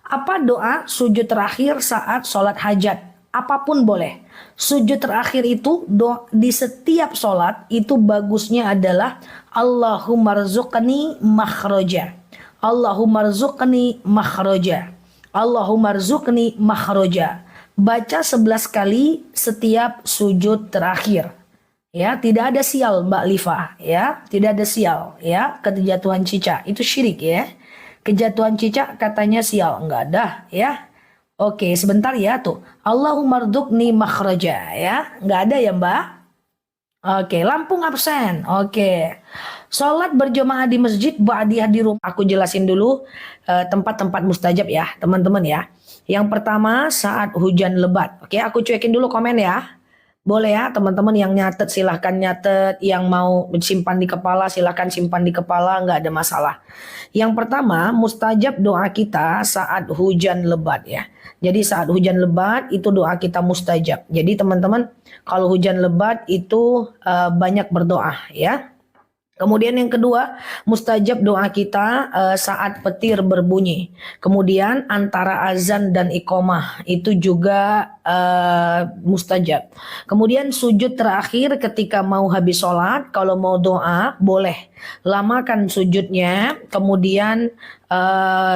Apa doa sujud terakhir saat sholat hajat? Apapun boleh. Sujud terakhir itu di setiap sholat itu bagusnya adalah Allahumma rzuqni makhraja. Allahumma rzuqni makhraja. Allahumma rzuqni makhraja. Baca 11 kali setiap sujud terakhir. Ya, tidak ada sial Mbak Liva, ya, tidak ada sial, ya, kejatuhan cicak itu syirik ya. Kejatuhan cicak katanya sial, enggak ada, ya. Oke, sebentar ya tuh. Allahumma rzuqni makhraja, ya. Enggak ada ya, Mbak? Oke, Lampung absen. Oke. Sholat berjamaah di masjid, ba'diyah di rumah. Aku jelasin dulu tempat-tempat mustajab ya, teman-teman ya. Yang pertama saat hujan lebat. Oke, aku cuekin dulu komen ya. Boleh ya teman-teman yang nyatet silahkan nyatet, yang mau simpan di kepala silahkan simpan di kepala, nggak ada masalah. Yang pertama mustajab doa kita saat hujan lebat ya. Jadi saat hujan lebat itu doa kita mustajab. Jadi teman-teman kalau hujan lebat itu banyak berdoa ya. Kemudian yang kedua, mustajab doa kita saat petir berbunyi. Kemudian antara azan dan iqomah itu juga mustajab. Kemudian sujud terakhir ketika mau habis sholat, kalau mau doa boleh. Lamakan sujudnya, kemudian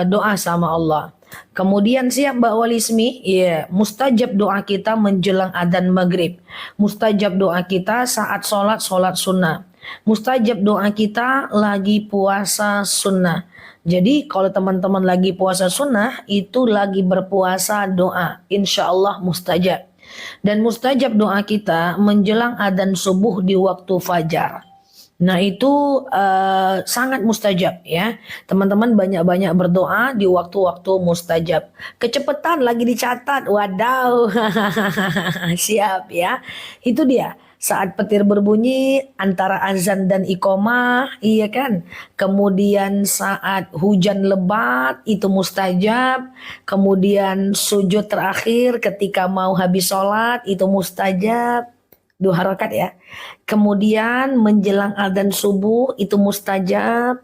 doa sama Allah. Kemudian siap Mbak Walismi, ya, mustajab doa kita menjelang adzan maghrib. Mustajab doa kita saat sholat sunnah. Mustajab doa kita lagi puasa sunnah. Jadi kalau teman-teman lagi puasa sunnah itu lagi berpuasa doa, insya Allah mustajab. Dan mustajab doa kita menjelang adzan subuh di waktu fajar. Nah itu sangat mustajab ya. Teman-teman banyak-banyak berdoa di waktu-waktu mustajab. Kecepatan lagi dicatat, wadaw. Siap ya. Itu dia. Saat petir berbunyi antara azan dan iqomah, iya kan? Kemudian saat hujan lebat itu mustajab. Kemudian sujud terakhir ketika mau habis sholat itu mustajab. 2 harakat ya. Kemudian menjelang adzan subuh itu mustajab.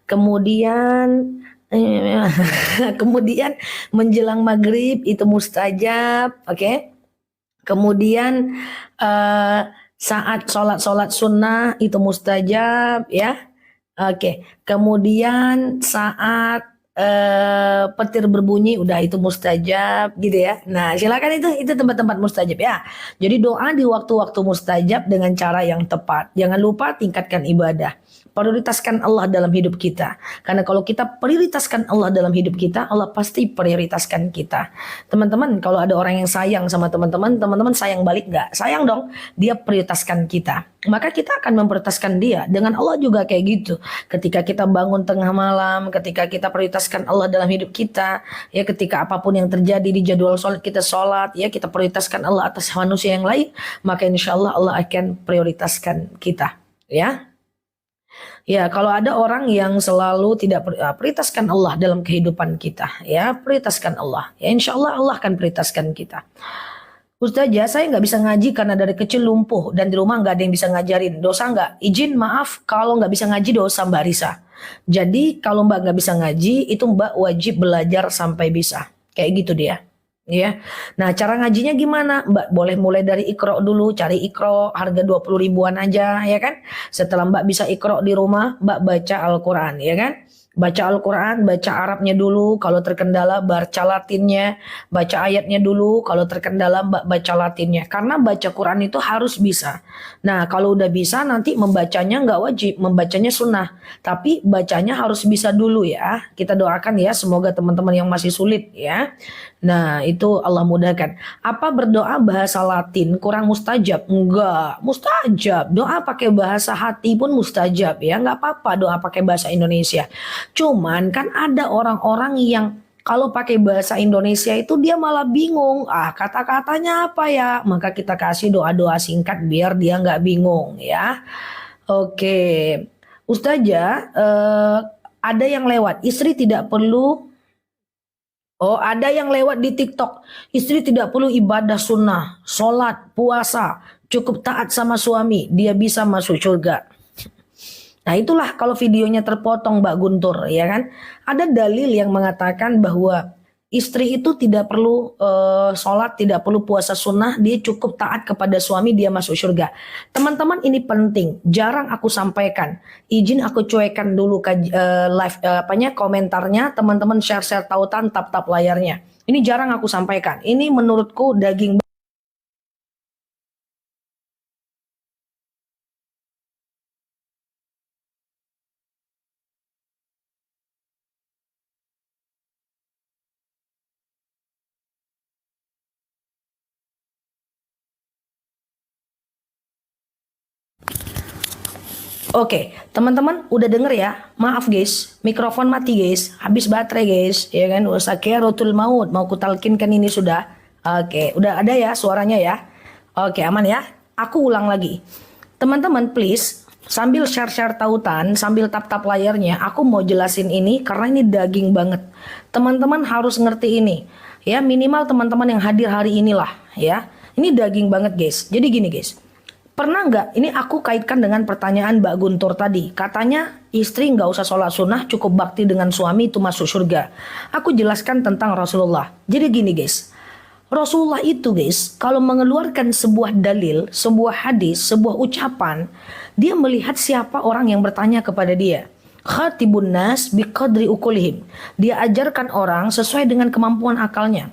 Kemudian kemudian menjelang maghrib itu mustajab, oke? Kemudian saat sholat sunnah itu mustajab ya. Oke. Kemudian saat petir berbunyi udah itu mustajab gitu ya. Nah silakan itu tempat-tempat mustajab ya. Jadi doa di waktu-waktu mustajab dengan cara yang tepat. Jangan lupa tingkatkan ibadah. Prioritaskan Allah dalam hidup kita. Karena kalau kita prioritaskan Allah dalam hidup kita, Allah pasti prioritaskan kita. Teman-teman, kalau ada orang yang sayang sama teman-teman, teman-teman sayang balik nggak? Sayang dong, dia prioritaskan kita. Maka kita akan memprioritaskan dia. Dengan Allah juga kayak gitu. Ketika kita bangun tengah malam, ketika kita prioritaskan Allah dalam hidup kita, ya ketika apapun yang terjadi di jadwal sholat, ya kita prioritaskan Allah atas manusia yang lain, maka insya Allah Allah akan prioritaskan kita. Ya. Ya, kalau ada orang yang selalu tidak prioritaskan Allah dalam kehidupan kita, ya prioritaskan Allah. Ya, insya Allah Allah akan prioritaskan kita. Ustazah, saya nggak bisa ngaji karena dari kecil lumpuh dan di rumah nggak ada yang bisa ngajarin. Dosa nggak? Izin maaf kalau nggak bisa ngaji dosa Mbak Risa. Jadi kalau Mbak nggak bisa ngaji, itu Mbak wajib belajar sampai bisa. Kayak gitu dia. Ya. Nah, cara ngajinya gimana? Mbak boleh mulai dari Iqra dulu, cari Iqra harga 20 ribuan aja, ya kan? Setelah Mbak bisa Iqra di rumah, Mbak baca Al-Qur'an, ya kan? Baca Al-Quran, baca Arabnya dulu, kalau terkendala baca Latinnya, baca ayatnya dulu, kalau terkendala baca Latinnya. Karena baca Quran itu harus bisa. Nah, kalau udah bisa nanti membacanya nggak wajib, membacanya sunnah. Tapi bacanya harus bisa dulu ya. Kita doakan ya, semoga teman-teman yang masih sulit ya. Nah, itu Allah mudahkan. Apa berdoa bahasa Latin kurang mustajab? Enggak, mustajab. Doa pakai bahasa hati pun mustajab ya. Enggak apa-apa doa pakai bahasa Indonesia. Cuman kan ada orang-orang yang kalau pakai bahasa Indonesia itu dia malah bingung. Ah, kata-katanya apa ya? Maka kita kasih doa-doa singkat biar dia nggak bingung ya. Oke. Ustazah, ada yang lewat. Istri tidak perlu. Oh, ada yang lewat di TikTok. Istri tidak perlu ibadah sunnah, sholat, puasa, cukup taat sama suami, dia bisa masuk surga. Nah, itulah kalau videonya terpotong Mbak Guntur, ya kan? Ada dalil yang mengatakan bahwa istri itu tidak perlu sholat, tidak perlu puasa sunnah, dia cukup taat kepada suami, dia masuk surga. Teman-teman, ini penting, jarang aku sampaikan. Izin aku cuekan dulu live komentarnya, teman-teman share-share tautan, tap-tap layarnya. Ini jarang aku sampaikan. Ini menurutku daging. Oke, teman-teman udah denger ya? Maaf guys, mikrofon mati guys, habis baterai guys, ya kan? Sakaratul maut, mau kutalkinkan ini sudah. Oke, udah ada ya suaranya ya? Oke, aman ya? Aku ulang lagi. Teman-teman please, sambil share-share tautan, sambil tap-tap layarnya, aku mau jelasin ini karena ini daging banget. Teman-teman harus ngerti ini. Ya, minimal teman-teman yang hadir hari inilah ya. Ini daging banget guys. Jadi gini guys. Pernah nggak, ini aku kaitkan dengan pertanyaan Mbak Guntur tadi. Katanya istri nggak usah sholat sunnah, cukup bakti dengan suami itu masuk surga. Aku jelaskan tentang Rasulullah. Jadi gini guys, Rasulullah itu guys, kalau mengeluarkan sebuah dalil, sebuah hadis, sebuah ucapan, dia melihat siapa orang yang bertanya kepada dia. Khatibun nas biqadri ukulihim. Dia ajarkan orang sesuai dengan kemampuan akalnya.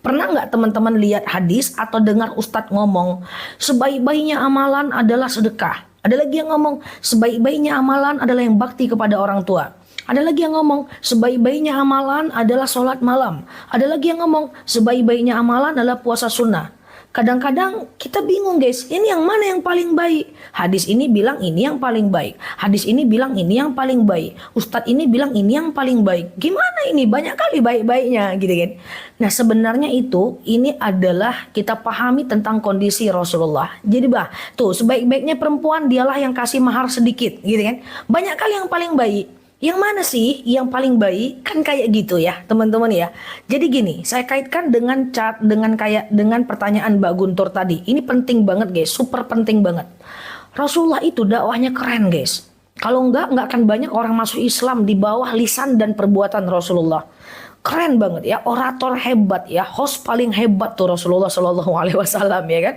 Pernah nggak teman-teman lihat hadis atau dengar ustadz ngomong sebaik-baiknya amalan adalah sedekah? Ada lagi yang ngomong sebaik-baiknya amalan adalah yang bakti kepada orang tua. Ada lagi yang ngomong sebaik-baiknya amalan adalah sholat malam. Ada lagi yang ngomong sebaik-baiknya amalan adalah puasa sunnah. Kadang-kadang kita bingung guys, ini yang mana yang paling baik? Hadis ini bilang ini yang paling baik. Hadis ini bilang ini yang paling baik. Ustadz ini bilang ini yang paling baik. Gimana ini? Banyak kali baik-baiknya gitu kan. Nah sebenarnya ini adalah kita pahami tentang kondisi Rasulullah. Jadi tuh sebaik-baiknya perempuan dialah yang kasih mahar sedikit gitu kan. Banyak kali yang paling baik. Yang mana sih yang paling baik? Kan kayak gitu ya teman-teman ya. Jadi gini, saya kaitkan dengan dengan pertanyaan Mbak Guntur tadi. Ini penting banget guys, super penting banget. Rasulullah itu dakwahnya keren guys. Kalau nggak akan banyak orang masuk Islam di bawah lisan dan perbuatan Rasulullah. Keren banget ya, orator hebat ya, host paling hebat tuh Rasulullah Shallallahu Alaihi Wasallam ya kan.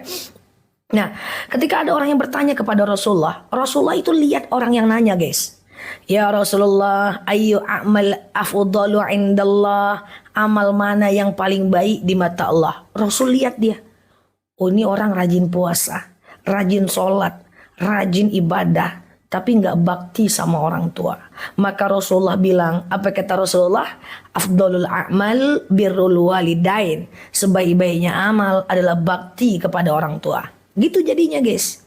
Nah, ketika ada orang yang bertanya kepada Rasulullah, Rasulullah itu lihat orang yang nanya guys. Ya Rasulullah, ayu amal afdalu indallah, amal mana yang paling baik di mata Allah? Rasul lihat dia. Oh ini orang rajin puasa, rajin sholat, rajin ibadah, tapi nggak bakti sama orang tua. Maka Rasulullah bilang, apa kata Rasulullah? Afdalul a'mal birrul walidain. Sebaik-baiknya amal adalah bakti kepada orang tua. Gitu jadinya guys.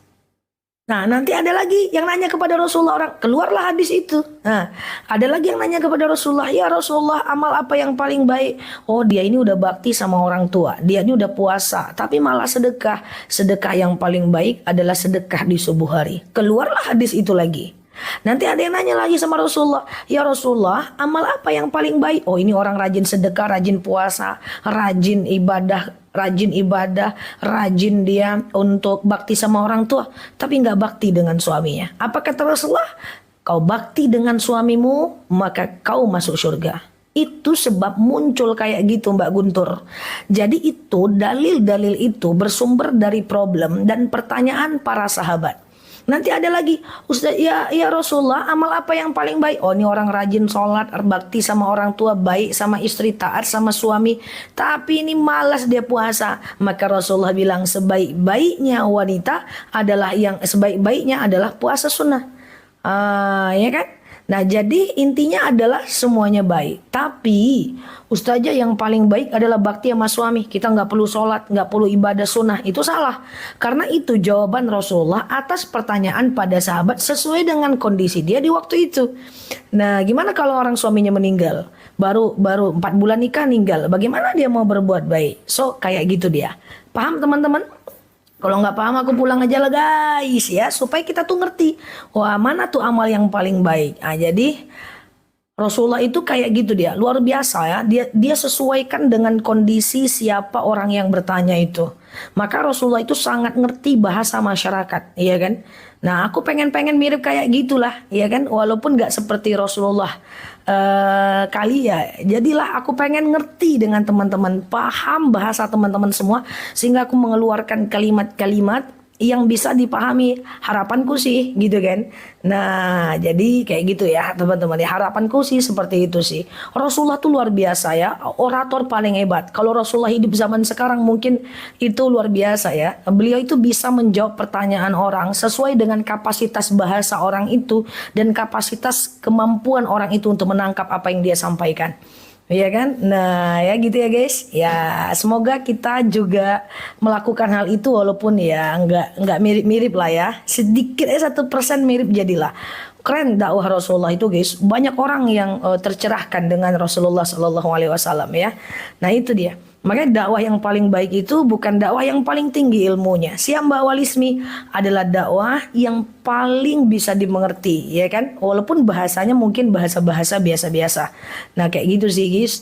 Nah nanti ada lagi yang nanya kepada Rasulullah, orang keluarlah hadis itu. Nah ada lagi yang nanya kepada Rasulullah, ya Rasulullah amal apa yang paling baik? Oh dia ini udah bakti sama orang tua, dia ini udah puasa, tapi malah sedekah. Sedekah yang paling baik adalah sedekah di subuh hari. Keluarlah hadis itu lagi. Nanti ada yang nanya lagi sama Rasulullah, ya Rasulullah amal apa yang paling baik? Oh ini orang rajin sedekah, rajin puasa, rajin ibadah, rajin dia untuk bakti sama orang tua, tapi nggak bakti dengan suaminya. Apa kata Rasulullah? kau bakti dengan suamimu, maka kau masuk surga. Itu sebab muncul kayak gitu Mbak Guntur. Jadi itu dalil-dalil itu bersumber dari problem dan pertanyaan para sahabat. Nanti ada lagi, Ustaz, ya Rasulullah, amal apa yang paling baik? Oh, ini orang rajin sholat, berbakti sama orang tua, baik sama istri, taat sama suami, tapi ini malas dia puasa. Maka Rasulullah bilang sebaik-baiknya wanita adalah puasa sunnah. Ya kan? Nah, jadi intinya adalah semuanya baik. Tapi Ustazah, yang paling baik adalah bakti sama suami. Kita nggak perlu sholat, nggak perlu ibadah sunnah. Itu salah. Karena itu jawaban Rasulullah atas pertanyaan pada sahabat sesuai dengan kondisi dia di waktu itu. Nah, gimana kalau orang suaminya meninggal? Baru 4 bulan nikah meninggal. Bagaimana dia mau berbuat baik? So, kayak gitu dia. Paham teman-teman? Kalau nggak paham aku pulang aja lah guys ya, supaya kita tuh ngerti, wah mana tuh amal yang paling baik. Nah, jadi Rasulullah itu kayak gitu, dia luar biasa ya, dia sesuaikan dengan kondisi siapa orang yang bertanya itu. Maka Rasulullah itu sangat ngerti bahasa masyarakat, iya kan? Nah, aku pengen mirip kayak gitulah, iya kan? Walaupun nggak seperti Rasulullah kali ya. Jadilah aku pengen ngerti dengan teman-teman, paham bahasa teman-teman semua, sehingga aku mengeluarkan kalimat-kalimat yang bisa dipahami. Harapanku sih gitu kan. Nah, jadi kayak gitu ya teman-teman. Ya, harapanku sih seperti itu sih. Rasulullah tuh luar biasa ya, orator paling hebat. Kalau Rasulullah hidup zaman sekarang mungkin itu luar biasa ya. Beliau itu bisa menjawab pertanyaan orang sesuai dengan kapasitas bahasa orang itu dan kapasitas kemampuan orang itu untuk menangkap apa yang dia sampaikan. Iya kan? Nah, ya gitu ya guys. Ya, semoga kita juga melakukan hal itu walaupun ya nggak mirip-mirip lah ya. Sedikit 1% mirip jadilah. Keren dakwah Rasulullah itu guys. Banyak orang yang tercerahkan dengan Rasulullah Shallallahu Alaihi Wasallam ya. Nah, itu dia. Makanya dakwah yang paling baik itu bukan dakwah yang paling tinggi ilmunya. Siap Mbak Walismi, adalah dakwah yang paling bisa dimengerti, ya kan? Walaupun bahasanya mungkin bahasa-bahasa biasa-biasa. Nah, kayak gitu sih guys.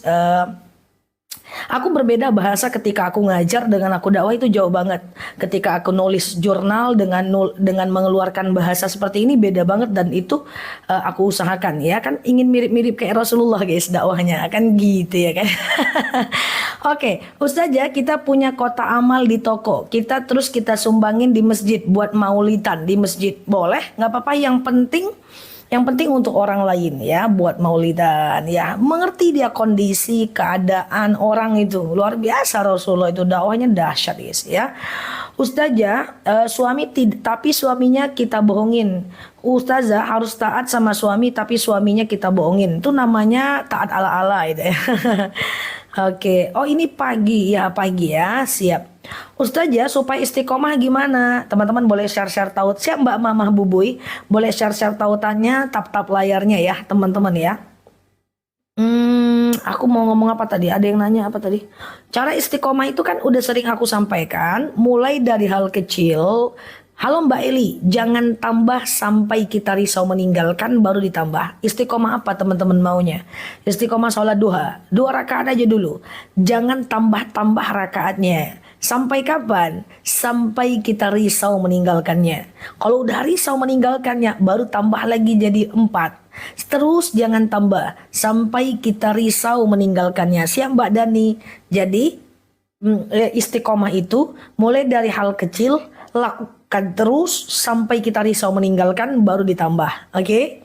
Aku berbeda bahasa ketika aku ngajar dengan aku dakwah itu jauh banget. Ketika aku nulis jurnal dengan mengeluarkan bahasa seperti ini beda banget, dan itu aku usahakan ya kan, ingin mirip-mirip kayak Rasulullah guys dakwahnya kan gitu ya kan. Oke, Ustazah, kita punya kotak amal di toko. Kita sumbangin di masjid buat maulidan di masjid. Boleh, nggak apa-apa, yang penting untuk orang lain ya, buat maulidan ya. Mengerti dia kondisi, keadaan orang itu. Luar biasa Rasulullah itu, dakwahnya dahsyat guys ya. Ustazah, tapi suaminya kita bohongin. Ustazah harus taat sama suami tapi suaminya kita bohongin. Itu namanya taat ala-ala gitu ya. Oke, oh ini pagi ya, siap. Ustazah, supaya istiqomah gimana? Teman-teman boleh share-share taut. Siap Mbak Mamah Bubui, boleh share-share tautannya, tap-tap layarnya ya teman-teman ya. Aku mau ngomong apa tadi? Ada yang nanya apa tadi? Cara istiqomah itu kan udah sering aku sampaikan, mulai dari hal kecil. Halo Mbak Eli, jangan tambah sampai kita risau meninggalkan baru ditambah. Istiqomah apa teman-teman maunya? Istiqomah sholat duha, 2 rakaat aja dulu. Jangan tambah-tambah rakaatnya. Sampai kapan? Sampai kita risau meninggalkannya. Kalau udah risau meninggalkannya, baru tambah lagi jadi 4. Terus jangan tambah sampai kita risau meninggalkannya. Siap Mbak Dani? Jadi istiqomah itu mulai dari hal kecil, lakukan terus sampai kita risau meninggalkan baru ditambah. Oke?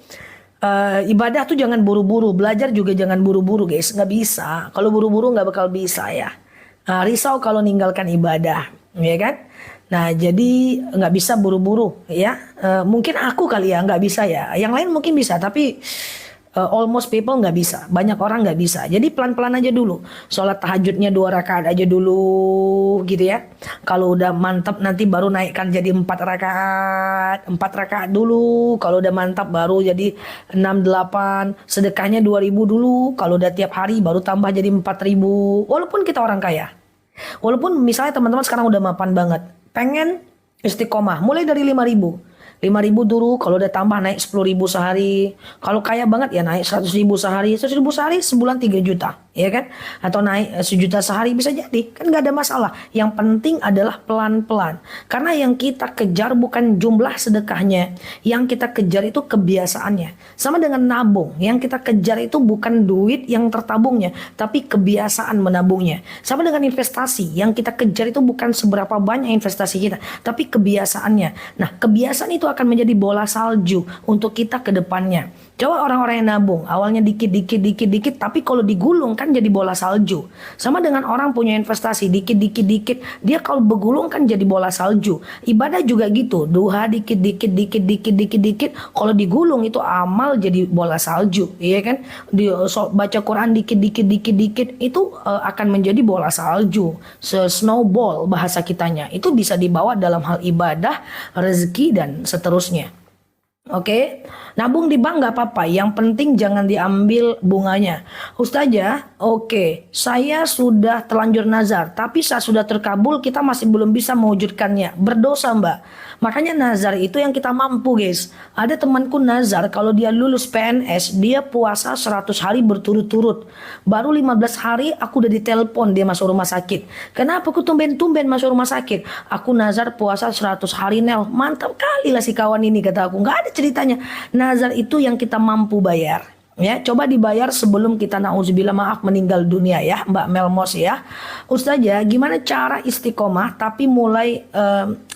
Ibadah tuh jangan buru-buru, belajar juga jangan buru-buru guys, nggak bisa. Kalau buru-buru nggak bakal bisa ya. Risau kalau ninggalkan ibadah, ya kan? Nah, jadi nggak bisa buru-buru ya. Mungkin aku kali ya nggak bisa ya. Yang lain mungkin bisa, tapi almost people nggak bisa. Banyak orang nggak bisa. Jadi pelan-pelan aja dulu. Sholat tahajudnya 2 rakaat aja dulu gitu ya. Kalau udah mantap nanti baru naikkan jadi 4 rakaat. 4 rakaat dulu. Kalau udah mantap baru jadi 6-8. Sedekahnya 2.000 dulu. Kalau udah tiap hari baru tambah jadi 4.000. Walaupun kita orang kaya. Walaupun misalnya teman-teman sekarang udah mapan banget. Pengen istiqomah. Mulai dari 5.000. 5.000 dulu, kalau udah tambah naik 10.000 sehari. Kalau kaya banget ya naik 100.000 sehari. 100.000 sehari sebulan 3 juta. ya kan? Atau naik 1 juta sehari bisa jadi, kan nggak ada masalah. Yang penting adalah pelan-pelan. Karena yang kita kejar bukan jumlah sedekahnya, yang kita kejar itu kebiasaannya. Sama dengan nabung, yang kita kejar itu bukan duit yang tertabungnya, tapi kebiasaan menabungnya. Sama dengan investasi, yang kita kejar itu bukan seberapa banyak investasi kita, tapi kebiasaannya. Nah, kebiasaan itu akan menjadi bola salju untuk kita ke depannya. Coba orang-orang yang nabung, awalnya dikit, tapi kalau digulung kan jadi bola salju. Sama dengan orang punya investasi, dikit, dia kalau bergulung kan jadi bola salju. Ibadah juga gitu, duha dikit, kalau digulung itu amal jadi bola salju, iya kan? Baca Quran dikit, itu akan menjadi bola salju, snowball bahasa kitanya. Itu bisa dibawa dalam hal ibadah, rezeki dan seterusnya. Oke, nabung di bank nggak apa-apa. Yang penting jangan diambil bunganya. Ustazah, oke, saya sudah terlanjur nazar, tapi saat sudah terkabul kita masih belum bisa mewujudkannya. Berdosa, Mbak. Makanya nazar itu yang kita mampu, guys. Ada temanku nazar kalau dia lulus PNS, dia puasa 100 hari berturut-turut. Baru 15 hari aku udah ditelepon dia masuk rumah sakit. Kenapa aku tumben-tumben masuk rumah sakit? Aku nazar puasa 100 hari, Nel. Mantap kali lah si kawan ini, kata aku. Nggak ada ceritanya. Nazar itu yang kita mampu bayar. Ya, coba dibayar sebelum kita nauzubillah maaf meninggal dunia ya, Mbak Melmos ya. Ustazah, gimana cara istiqomah tapi mulai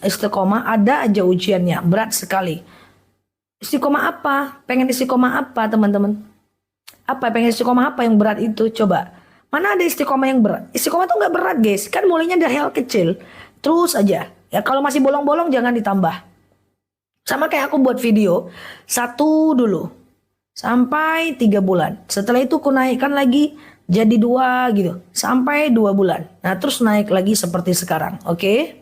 istiqomah ada aja ujiannya, berat sekali. Istiqomah apa? Pengen istiqomah apa, teman-teman? Apa pengen istiqomah apa yang berat itu? Coba. Mana ada istiqomah yang berat? Istiqomah tuh nggak berat, guys. Kan mulainya dari hal kecil. Terus aja. Ya kalau masih bolong-bolong jangan ditambah. Sama kayak aku buat video, 1 dulu. Sampai 3 bulan. Setelah itu aku naikkan lagi jadi 2 gitu. Sampai 2 bulan. Nah terus naik lagi seperti sekarang. Oke.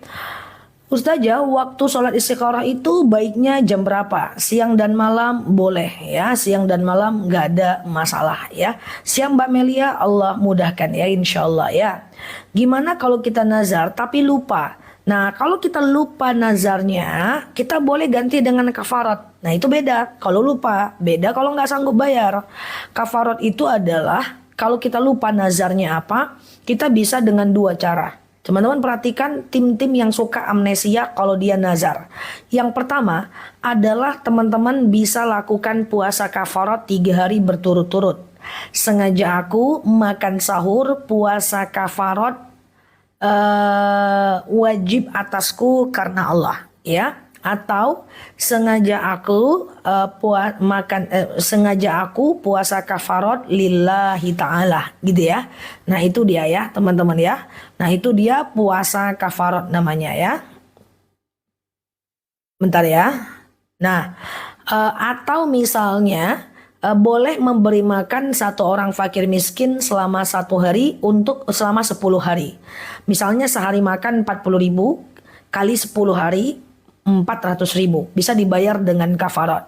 Ustazah, waktu sholat istikharah itu baiknya jam berapa? Siang dan malam boleh ya. Siang dan malam nggak ada masalah ya. Siang Mbak Melia, Allah mudahkan ya insyaallah ya. Gimana kalau kita nazar tapi lupa? Nah, kalau kita lupa nazarnya, kita boleh ganti dengan kafarat. Nah, itu beda. Kalau lupa, beda kalau nggak sanggup bayar. Kafarat itu adalah, kalau kita lupa nazarnya apa, kita bisa dengan 2 cara. Teman-teman perhatikan tim-tim yang suka amnesia kalau dia nazar. Yang pertama adalah teman-teman bisa lakukan puasa kafarat 3 hari berturut-turut. Sengaja aku makan sahur, puasa kafarat, wajib atasku karena Allah ya, atau sengaja aku sengaja aku puasa kafarat lillahi ta'ala gitu ya. Nah itu dia ya teman-teman ya. Nah itu dia puasa kafarat namanya ya. Bentar ya. Nah atau misalnya boleh memberi makan 1 orang fakir miskin selama 1 hari untuk selama 10 hari. Misalnya sehari makan 40.000 kali 10 hari 400.000. Bisa dibayar dengan kafarat.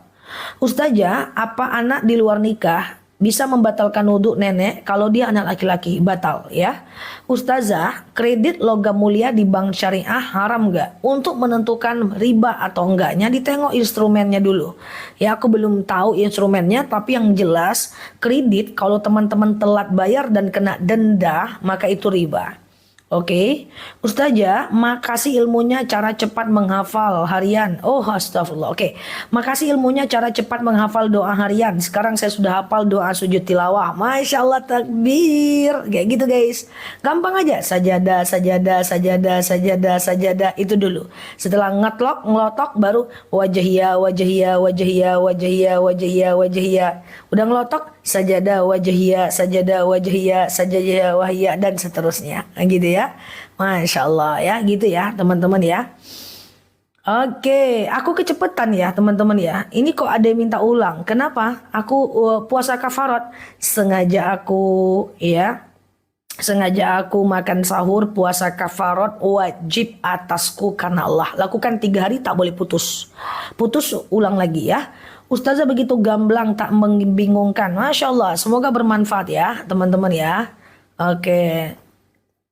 Ustazah, apa anak di luar nikah bisa membatalkan wudhu nenek kalau dia anak laki-laki? Batal ya. Ustazah, kredit logam mulia di bank syariah haram nggak? Untuk menentukan riba atau enggaknya ditengok instrumennya dulu. Ya aku belum tahu instrumennya, tapi yang jelas kredit kalau teman-teman telat bayar dan kena denda maka itu riba. Oke, Ustazah, makasih ilmunya cara cepat menghafal harian. Oh, astagfirullah. Oke, makasih ilmunya cara cepat menghafal doa harian. Sekarang saya sudah hafal doa sujud tilawah. Masya Allah, takbir. Kayak gitu guys. Gampang aja. Sajadah, sajadah, sajadah, sajadah, sajadah. Itu dulu. Setelah ngelotok baru wajahia, wajahia, wajahia, wajahia, wajahia, wajahia. Udah ngelotok, sajadah, wajahia, sajadah, wajahia, sajadah, wahia, dan seterusnya. Gitu ya. Masya Allah ya gitu ya teman-teman ya. Oke, aku kecepatan ya teman-teman ya. Ini kok ada yang minta ulang. Kenapa? Aku puasa kafarat. Sengaja aku makan sahur, puasa kafarat wajib atasku karena Allah. Lakukan 3 hari tak boleh putus. Putus ulang lagi ya. Ustazah begitu gamblang tak membingungkan. Masya Allah, semoga bermanfaat ya teman-teman ya. Oke.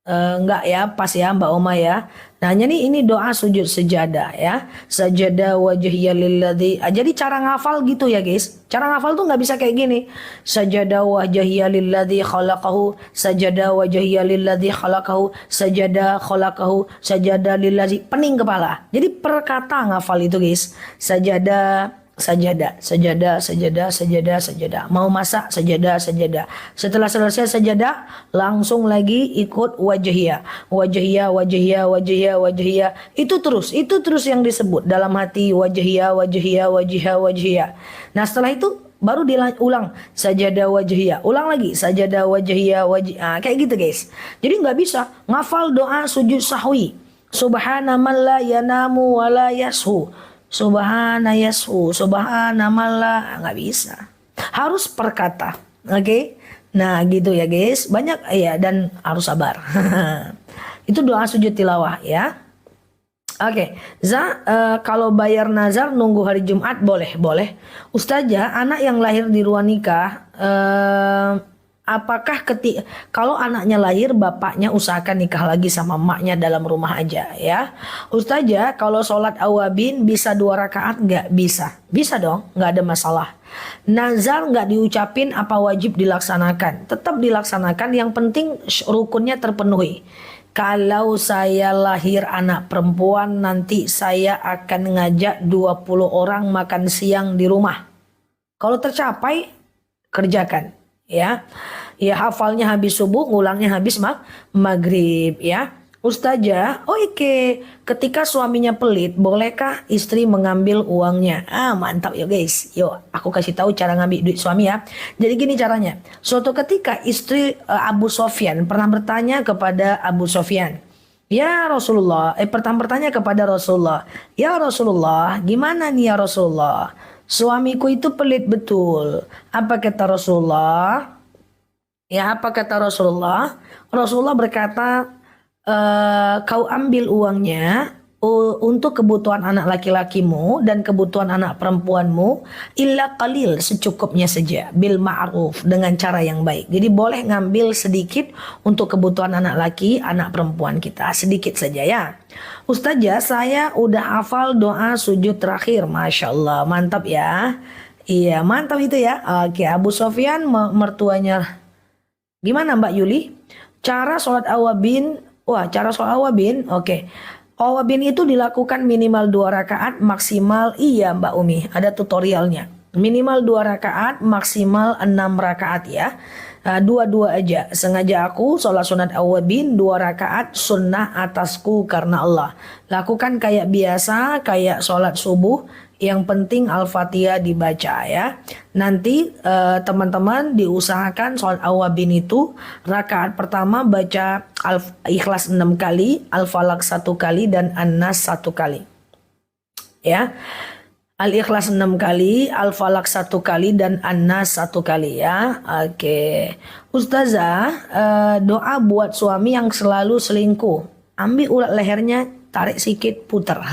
Enggak ya, pas ya Mbak Oma ya. Nah, ini doa sujud sejadah ya. Sajada wajhiya lilladzi. Jadi cara ngafal gitu ya, guys. Cara ngafal tuh nggak bisa kayak gini. Sajada wajhiya lilladzi khalaqahu, sajada wajhiya lilladzi khalaqahu, sajada khalaqahu, sajada lilladzi. Pening kepala. Jadi per kata ngafal itu, guys. Sajada sajadah, sajadah, sajadah, sajadah, sajadah. Mau masak sajadah, sajadah. Setelah selesai sajadah, langsung lagi ikut wajhiyah, wajhiyah, wajhiyah, wajhiyah, wajhiyah. Itu terus yang disebut dalam hati wajhiyah, wajhiyah, wajhiyah, wajhiyah. Nah setelah itu baru diulang sajadah wajhiyah, ulang lagi sajadah wajhiyah, wajhiyah. Kayak gitu guys. Jadi nggak bisa ngafal doa sujud sahwi. Subhana man la yanamu wa la yashu. Subhana yashu, subhana malla, nggak bisa. Harus per kata. Oke. Nah, gitu ya, guys. Banyak ya dan harus sabar. Itu doa sujud tilawah ya. Oke. Kalau bayar nazar nunggu hari Jumat boleh. Ustazah, anak yang lahir di ruang nikah apakah kalau anaknya lahir bapaknya usahakan nikah lagi sama emaknya dalam rumah aja ya. Ustazah, kalau sholat awabin bisa 2 rakaat nggak? Bisa dong, nggak ada masalah. Nazar nggak diucapin apa wajib dilaksanakan? Tetap dilaksanakan, yang penting rukunnya terpenuhi. Kalau saya lahir anak perempuan, nanti saya akan ngajak 20 orang makan siang di rumah. Kalau tercapai, kerjakan. Ya hafalnya habis subuh, ngulangnya habis maghrib ya. Ustazah, oke. Ketika suaminya pelit, bolehkah istri mengambil uangnya? Mantap ya guys. Yuk, aku kasih tahu cara ngambil duit suami ya. Jadi gini caranya. Suatu ketika istri Abu Sofyan pernah bertanya kepada Abu Sofyan, ya Rasulullah, pertama bertanya kepada Rasulullah, ya Rasulullah, gimana nih ya Rasulullah? Suamiku itu pelit betul. Apa kata Rasulullah? Apa kata Rasulullah? Rasulullah berkata, kau ambil uangnya untuk kebutuhan anak laki-lakimu dan kebutuhan anak perempuanmu, illa qalil, secukupnya saja, bil ma'ruf, dengan cara yang baik. Jadi boleh ngambil sedikit untuk kebutuhan anak laki, anak perempuan kita, sedikit saja ya. Ustazah, saya udah hafal doa sujud terakhir. Masya Allah, mantap ya. Iya, mantap itu ya. Oke, Abu Sofyan mertuanya. Gimana Mbak Yuli? Cara sholat awabin. Cara sholat awabin. Oke. Awabin itu dilakukan minimal 2 rakaat, maksimal, iya Mbak Umi, ada tutorialnya. Minimal 2 rakaat, maksimal 6 rakaat ya. Dua-dua aja. Sengaja aku sholat sunat awabin 2 rakaat, sunnah atasku karena Allah. Lakukan kayak biasa, kayak sholat subuh. Yang penting Al-Fatihah dibaca ya. Nanti teman-teman diusahakan sholat awabin itu rakaat pertama baca Ikhlas 6 kali, Al-Falaq 1 kali, dan An-Nas 1 kali. Ya. Al-Ikhlas 6 kali, Al-Falaq 1 kali, dan An-Nas 1 kali ya. Oke. Ustazah, doa buat suami yang selalu selingkuh. Ambil ulat lehernya, tarik sikit, putar.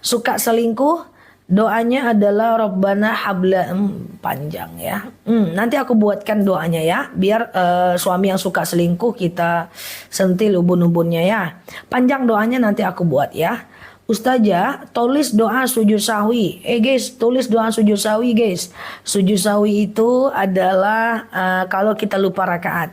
Suka selingkuh, doanya adalah Rabbana habla, panjang ya. Nanti aku buatkan doanya ya, biar suami yang suka selingkuh kita sentil ubun-ubunnya ya. Panjang doanya nanti aku buat ya. Ustazah, tulis doa sujud sahwi. Guys, tulis doa sujud sahwi guys. Sujud sahwi itu adalah kalau kita lupa rakaat.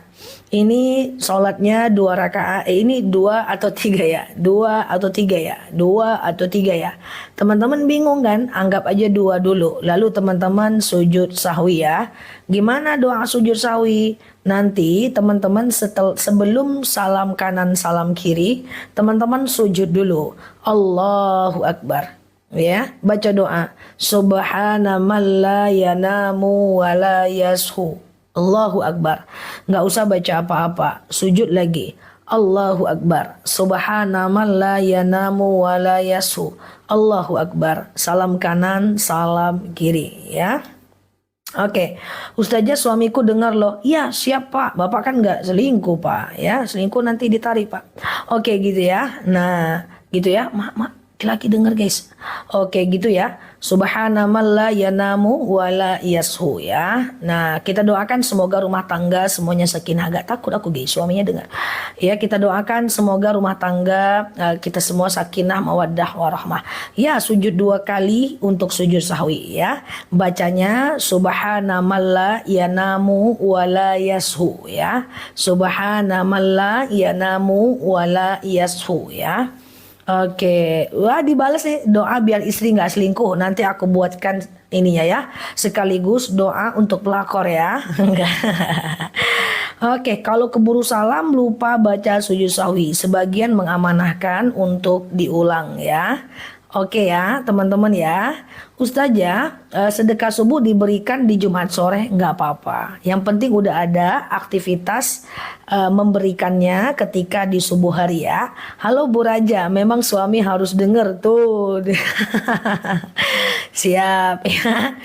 Ini sholatnya 2 rakaat. Ini 2 atau 3 ya? 2 atau 3 ya? 2 atau 3 ya? Teman-teman bingung kan? Anggap aja 2 dulu. Lalu teman-teman sujud sahwi ya. Gimana doa sujud sahwi? Nanti teman-teman sebelum salam kanan salam kiri, teman-teman sujud dulu. Allahu Akbar. Ya, baca doa. Subhana man la yanamu wa la yashu. Allahu Akbar. Nggak usah baca apa-apa. Sujud lagi. Allahu Akbar. Subhana man la yanamu wa la yashu. Allahu Akbar. Salam kanan, salam kiri ya. Oke, Ustazah, suamiku dengar loh. Ya siap Pak, Bapak kan nggak selingkuh Pak. Ya selingkuh nanti ditarik Pak. Oke gitu ya. Nah gitu ya, mak Laki-laki denger guys. Oke gitu ya. Subhanaman la yanamu wala yashu ya. Nah kita doakan semoga rumah tangga semuanya sakinah. Agak takut aku guys, suaminya dengar. Ya kita doakan semoga rumah tangga kita semua sakinah mawaddah warahmah. Ya sujud 2 kali untuk sujud sahwi ya. Bacanya subhanaman la yanamu wala yashu ya. Subhanaman la yanamu wala yashu ya. Oke, wah dibalas nih doa biar istri nggak selingkuh. Nanti aku buatkan ininya ya, sekaligus doa untuk pelakor ya. Enggak. Oke, kalau keburu salam lupa baca sujud sahwi. Sebagian mengamanahkan untuk diulang ya. Oke ya teman-teman ya. Ustazah sedekah subuh diberikan di Jumat sore nggak apa-apa. Yang penting udah ada aktivitas memberikannya ketika di subuh hari ya. Halo Bu Raja, memang suami harus denger tuh. Siap ya.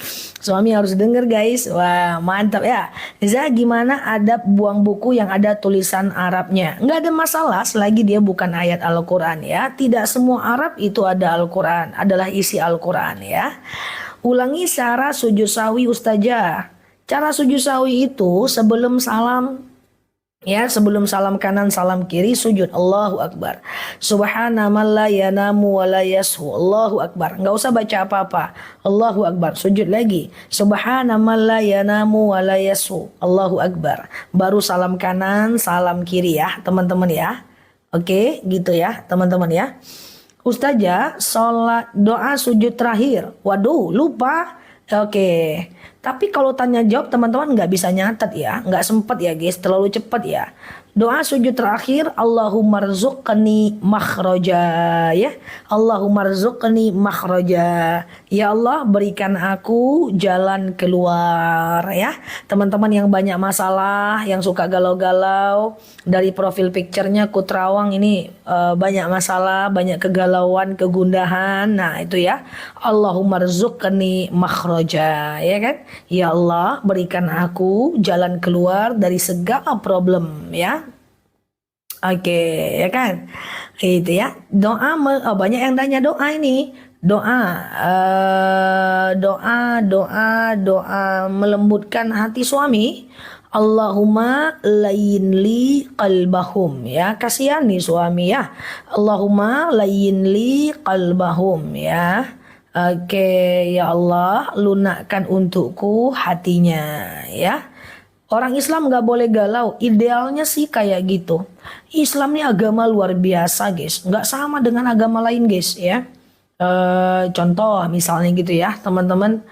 Suami harus denger guys. Wah mantap ya. Za gimana adab buang buku yang ada tulisan Arabnya? Nggak ada masalah selagi dia bukan ayat Al-Quran ya. Tidak semua Arab itu ada Al-Quran. Adalah isi Al-Quran ya. Ulangi cara sujud sahwi Ustazah. Cara sujud sahwi itu sebelum salam. Ya, sebelum salam kanan, salam kiri, sujud Allahu Akbar. Subhanaman la yanamu wa la yashu. Allahu Akbar. Nggak usah baca apa-apa. Allahu Akbar. Sujud lagi. Subhanaman la yanamu wa la yashu. Allahu Akbar. Baru salam kanan, salam kiri ya, teman-teman ya. Oke, gitu ya, teman-teman ya. Ustazah, sholat doa sujud terakhir. Waduh, lupa. Oke, tapi kalau tanya jawab teman-teman nggak bisa nyatet ya, nggak sempet ya guys, terlalu cepat ya. Doa sujud terakhir, Allahumma rzuqni makhraja ya. Allahumma rzuqni makhraja. Ya Allah berikan aku jalan keluar ya. Teman-teman yang banyak masalah, yang suka galau-galau, dari profil picture-nya Kutrawang ini banyak masalah, banyak kegalauan, kegundahan. Nah, itu ya. Allahumma rzuqni makhraja ya kan? Ya Allah berikan aku jalan keluar dari segala problem ya. Oke, ya kan? Itu ya. Doa banyak yang tanya doa ini. Doa melembutkan hati suami. Allahumma layinli qalbahum ya. Kasihan nih suami ya. Allahumma layinli qalbahum ya. Oke, ya Allah lunakkan untukku hatinya ya. Orang Islam nggak boleh galau. Idealnya sih kayak gitu. Islam ini agama luar biasa guys. Nggak sama dengan agama lain guys ya. Contoh misalnya gitu ya teman-teman.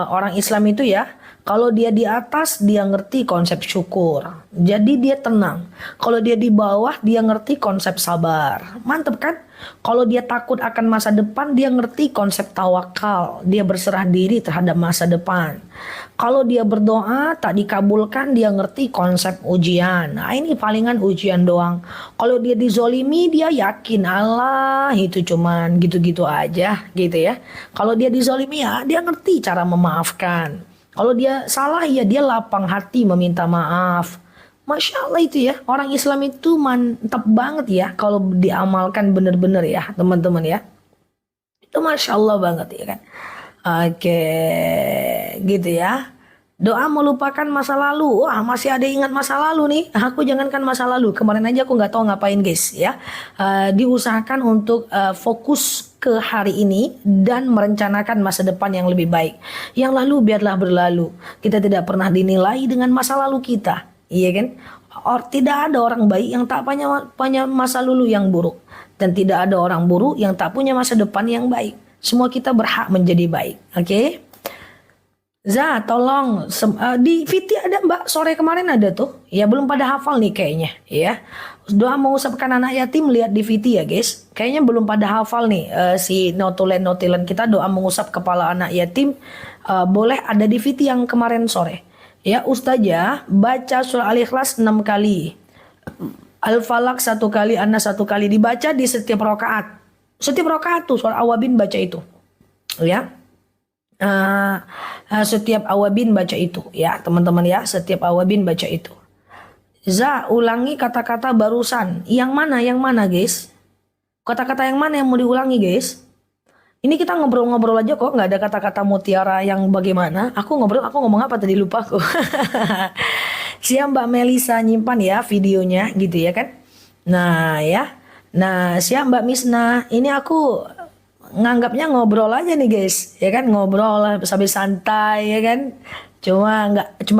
Orang Islam itu ya. Kalau dia di atas dia ngerti konsep syukur. Jadi dia tenang. Kalau dia di bawah dia ngerti konsep sabar. Mantep kan? Kalau dia takut akan masa depan dia ngerti konsep tawakal. Dia berserah diri terhadap masa depan. Kalau dia berdoa tak dikabulkan dia ngerti konsep ujian. Nah ini palingan ujian doang. Kalau dia dizolimi dia yakin Allah itu cuman gitu-gitu aja gitu ya. Kalau dia dizolimi ya dia ngerti cara memaafkan. Kalau dia salah ya dia lapang hati meminta maaf. Masya Allah itu ya, orang Islam itu mantap banget ya kalau diamalkan bener-bener ya teman-teman ya. Itu Masya Allah banget ya kan. Oke, gitu ya. Doa melupakan masa lalu. Wah masih ada ingat masa lalu nih. Aku jangankan masa lalu. Kemarin aja aku nggak tahu ngapain guys ya. Diusahakan untuk fokus ke hari ini dan merencanakan masa depan yang lebih baik. Yang lalu biarlah berlalu. Kita tidak pernah dinilai dengan masa lalu kita. Iya kan? Tidak ada orang baik yang tak punya masa lalu yang buruk. Dan tidak ada orang buruk yang tak punya masa depan yang baik. Semua kita berhak menjadi baik. Oke? Za, tolong di VT ada Mbak, sore kemarin ada tuh. Ya belum pada hafal nih kayaknya, ya. Doa mengusapkan anak yatim lihat di VT ya, guys. Kayaknya belum pada hafal nih si notulen kita doa mengusap kepala anak yatim boleh ada di VT yang kemarin sore. Ya, Ustazah baca surah Al-Ikhlas 6 kali. Al-Falaq 1 kali, An-Nas 1 kali dibaca di setiap rakaat. Setiap rakaat tuh surah Awabin baca itu. Ya. Setiap awabin baca itu ya teman-teman ya, setiap awabin baca itu. Za, ulangi kata-kata barusan. Yang mana guys? Kata-kata yang mana yang mau diulangi guys? Ini kita ngobrol-ngobrol aja kok, nggak ada kata-kata mutiara yang bagaimana. Aku ngomong apa tadi, lupa aku. Siap Mbak Melisa nyimpan ya videonya gitu ya kan. Nah ya. Nah siap Mbak Misna. Ini aku nganggapnya ngobrol aja nih guys. Ya kan, ngobrol lah sambil santai ya kan. Cuma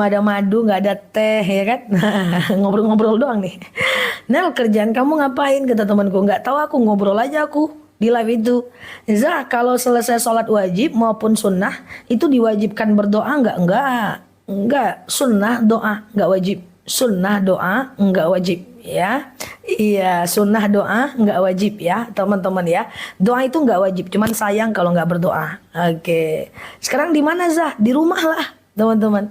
ada madu, nggak ada teh ya kan. Ngobrol-ngobrol doang nih. Nel, kerjaan kamu ngapain? Kata temanku. Nggak tahu, aku ngobrol aja aku di live itu. Zah, kalau selesai sholat wajib maupun sunnah itu diwajibkan berdoa nggak? Enggak. Sunnah doa nggak wajib. Sunnah doa nggak wajib ya. Iya, sunnah doa nggak wajib ya teman-teman ya. Doa itu nggak wajib, cuman sayang kalau nggak berdoa. Oke. Sekarang di mana Zah? Di rumah lah teman-teman.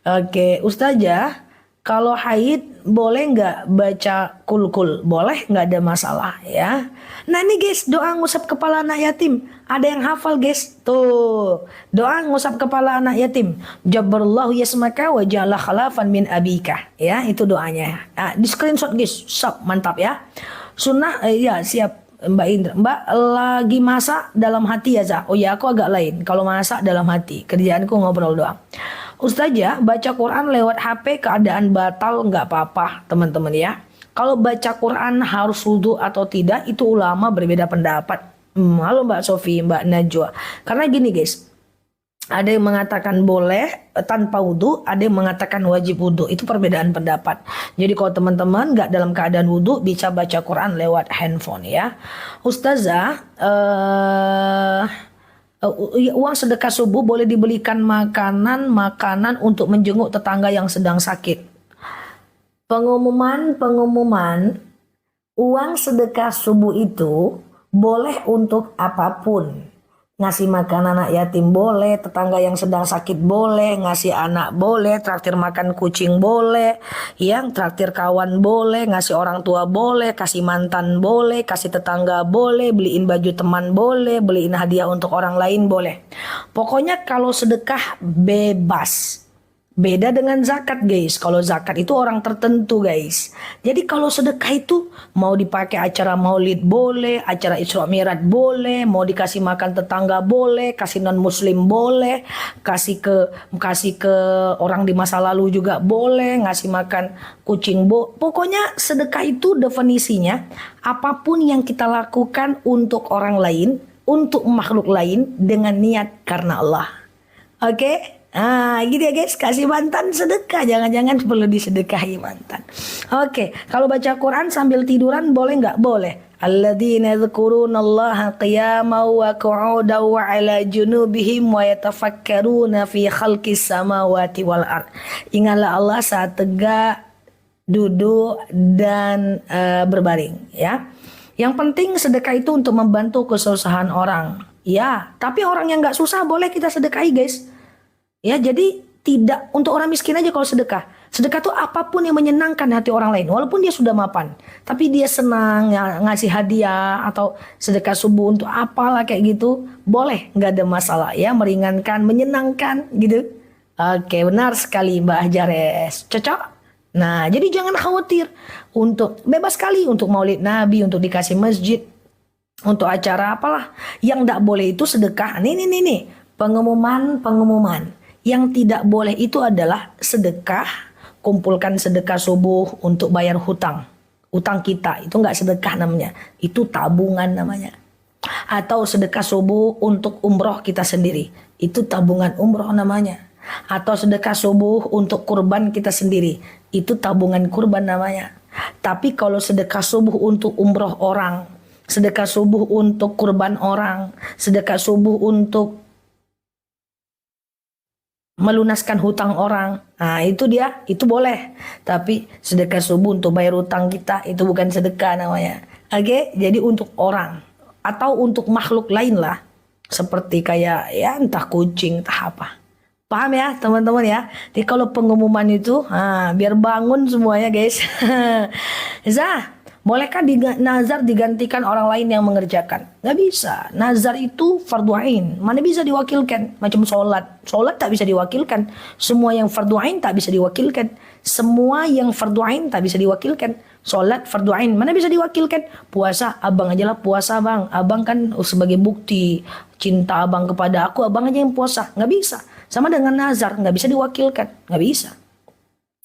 Oke, Ustazah, kalau haid boleh nggak baca kulkul? Boleh, nggak ada masalah ya. Nah ini guys, doa ngusap kepala anak yatim. Ada yang hafal guys? Tuh, doa ngusap kepala anak yatim. Jabarallahu yasmaka wa ja'ala khalafan min abika. Ya, itu doanya. Nah, di screenshot guys, sop, mantap ya. Sunnah, ya siap. Mbak Indra, Mbak lagi masak dalam hati ya Zah? Oh ya, aku agak lain. Kalau masak dalam hati, kerjaanku ngobrol doang. Ustazah, baca Quran lewat HP keadaan batal nggak apa-apa teman-teman ya. Kalau baca Quran harus wudhu atau tidak, itu ulama berbeda pendapat. Halo Mbak Sofi, Mbak Najwa. Karena gini guys, ada yang mengatakan boleh tanpa wudhu, ada yang mengatakan wajib wudhu. Itu perbedaan pendapat. Jadi kalau teman-teman nggak dalam keadaan wudhu, bisa baca Quran lewat handphone ya. Ustazah, uang sedekah subuh boleh dibelikan makanan untuk menjenguk tetangga yang sedang sakit. Pengumuman uang sedekah subuh itu boleh untuk apapun. Ngasih makan anak yatim boleh, tetangga yang sedang sakit boleh, ngasih anak boleh, traktir makan kucing boleh, yang traktir kawan boleh, ngasih orang tua boleh, kasih mantan boleh, kasih tetangga boleh, beliin baju teman boleh, beliin hadiah untuk orang lain boleh. Pokoknya kalau sedekah bebas. Beda dengan zakat guys. Kalau zakat itu orang tertentu guys. Jadi kalau sedekah itu mau dipakai acara maulid boleh, acara Isra Mi'raj boleh, mau dikasih makan tetangga boleh, kasih non muslim boleh, kasih ke orang di masa lalu juga boleh, ngasih makan kucing pokoknya sedekah itu definisinya apapun yang kita lakukan untuk orang lain, untuk makhluk lain dengan niat karena Allah. Oke? Ah, gitu ya guys, kasih mantan sedekah, jangan-jangan perlu disedekahi mantan. Oke, kalau baca Quran sambil tiduran boleh nggak? Boleh. Alladzina yadhkurunallaha qiyaman wa qu'udan wa 'ala junubihim wa yatafakkaruna fi khalqis samawati wal ard. Ingatlah Allah saat tegak, duduk dan berbaring ya. Yang penting sedekah itu untuk membantu kesusahan orang. Ya, tapi orang yang nggak susah boleh kita sedekahi guys. Ya, jadi tidak untuk orang miskin aja kalau sedekah. Sedekah tuh apapun yang menyenangkan hati orang lain, walaupun dia sudah mapan, tapi dia senang ya, ngasih hadiah atau sedekah subuh untuk apalah kayak gitu, boleh, nggak ada masalah ya, meringankan, menyenangkan gitu. Oke, benar sekali Mbak Jares, cocok. Nah, jadi jangan khawatir, untuk bebas sekali untuk Maulid Nabi, untuk dikasih masjid, untuk acara apalah. Yang nggak boleh itu sedekah. Nih, pengumuman. Yang tidak boleh itu adalah sedekah, kumpulkan sedekah subuh untuk bayar hutang kita, itu nggak sedekah namanya, itu tabungan namanya. Atau sedekah subuh untuk umroh kita sendiri, itu tabungan umroh namanya. Atau sedekah subuh untuk kurban kita sendiri, itu tabungan kurban namanya. Tapi kalau sedekah subuh untuk umroh orang, sedekah subuh untuk kurban orang, sedekah subuh untuk melunaskan hutang orang, nah itu boleh. Tapi sedekah subuh untuk bayar hutang kita, itu bukan sedekah namanya. Oke, jadi untuk orang atau untuk makhluk lain lah, seperti kayak ya entah kucing entah apa. Paham ya teman-teman ya. Jadi kalau pengumuman itu biar bangun semuanya guys. Zah, Bolehkah nazar digantikan orang lain yang mengerjakan? Nggak bisa. Nazar itu fardu ain. Mana bisa diwakilkan? Macam sholat. Sholat tak bisa diwakilkan. Semua yang fardu ain tak bisa diwakilkan. Semua yang fardu ain tak bisa diwakilkan. Sholat fardu ain. Mana bisa diwakilkan? Puasa. Abang aja lah puasa bang. Abang kan sebagai bukti cinta abang kepada aku. Abang aja yang puasa. Nggak bisa. Sama dengan nazar. Nggak bisa diwakilkan. Nggak bisa.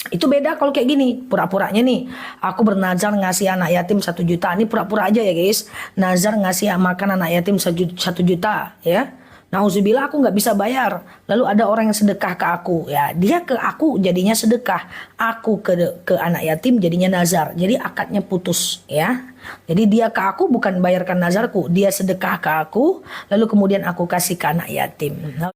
Itu beda kalau kayak gini, pura-puranya nih, aku bernazar ngasih anak yatim 1 juta, ini pura-pura aja ya guys, nazar ngasih makan anak yatim 1 juta ya, nauzubillah aku nggak bisa bayar, lalu ada orang yang sedekah ke aku, ya dia ke aku jadinya sedekah, aku ke anak yatim jadinya nazar, jadi akadnya putus ya, jadi dia ke aku bukan bayarkan nazarku, dia sedekah ke aku, lalu kemudian aku kasih ke anak yatim.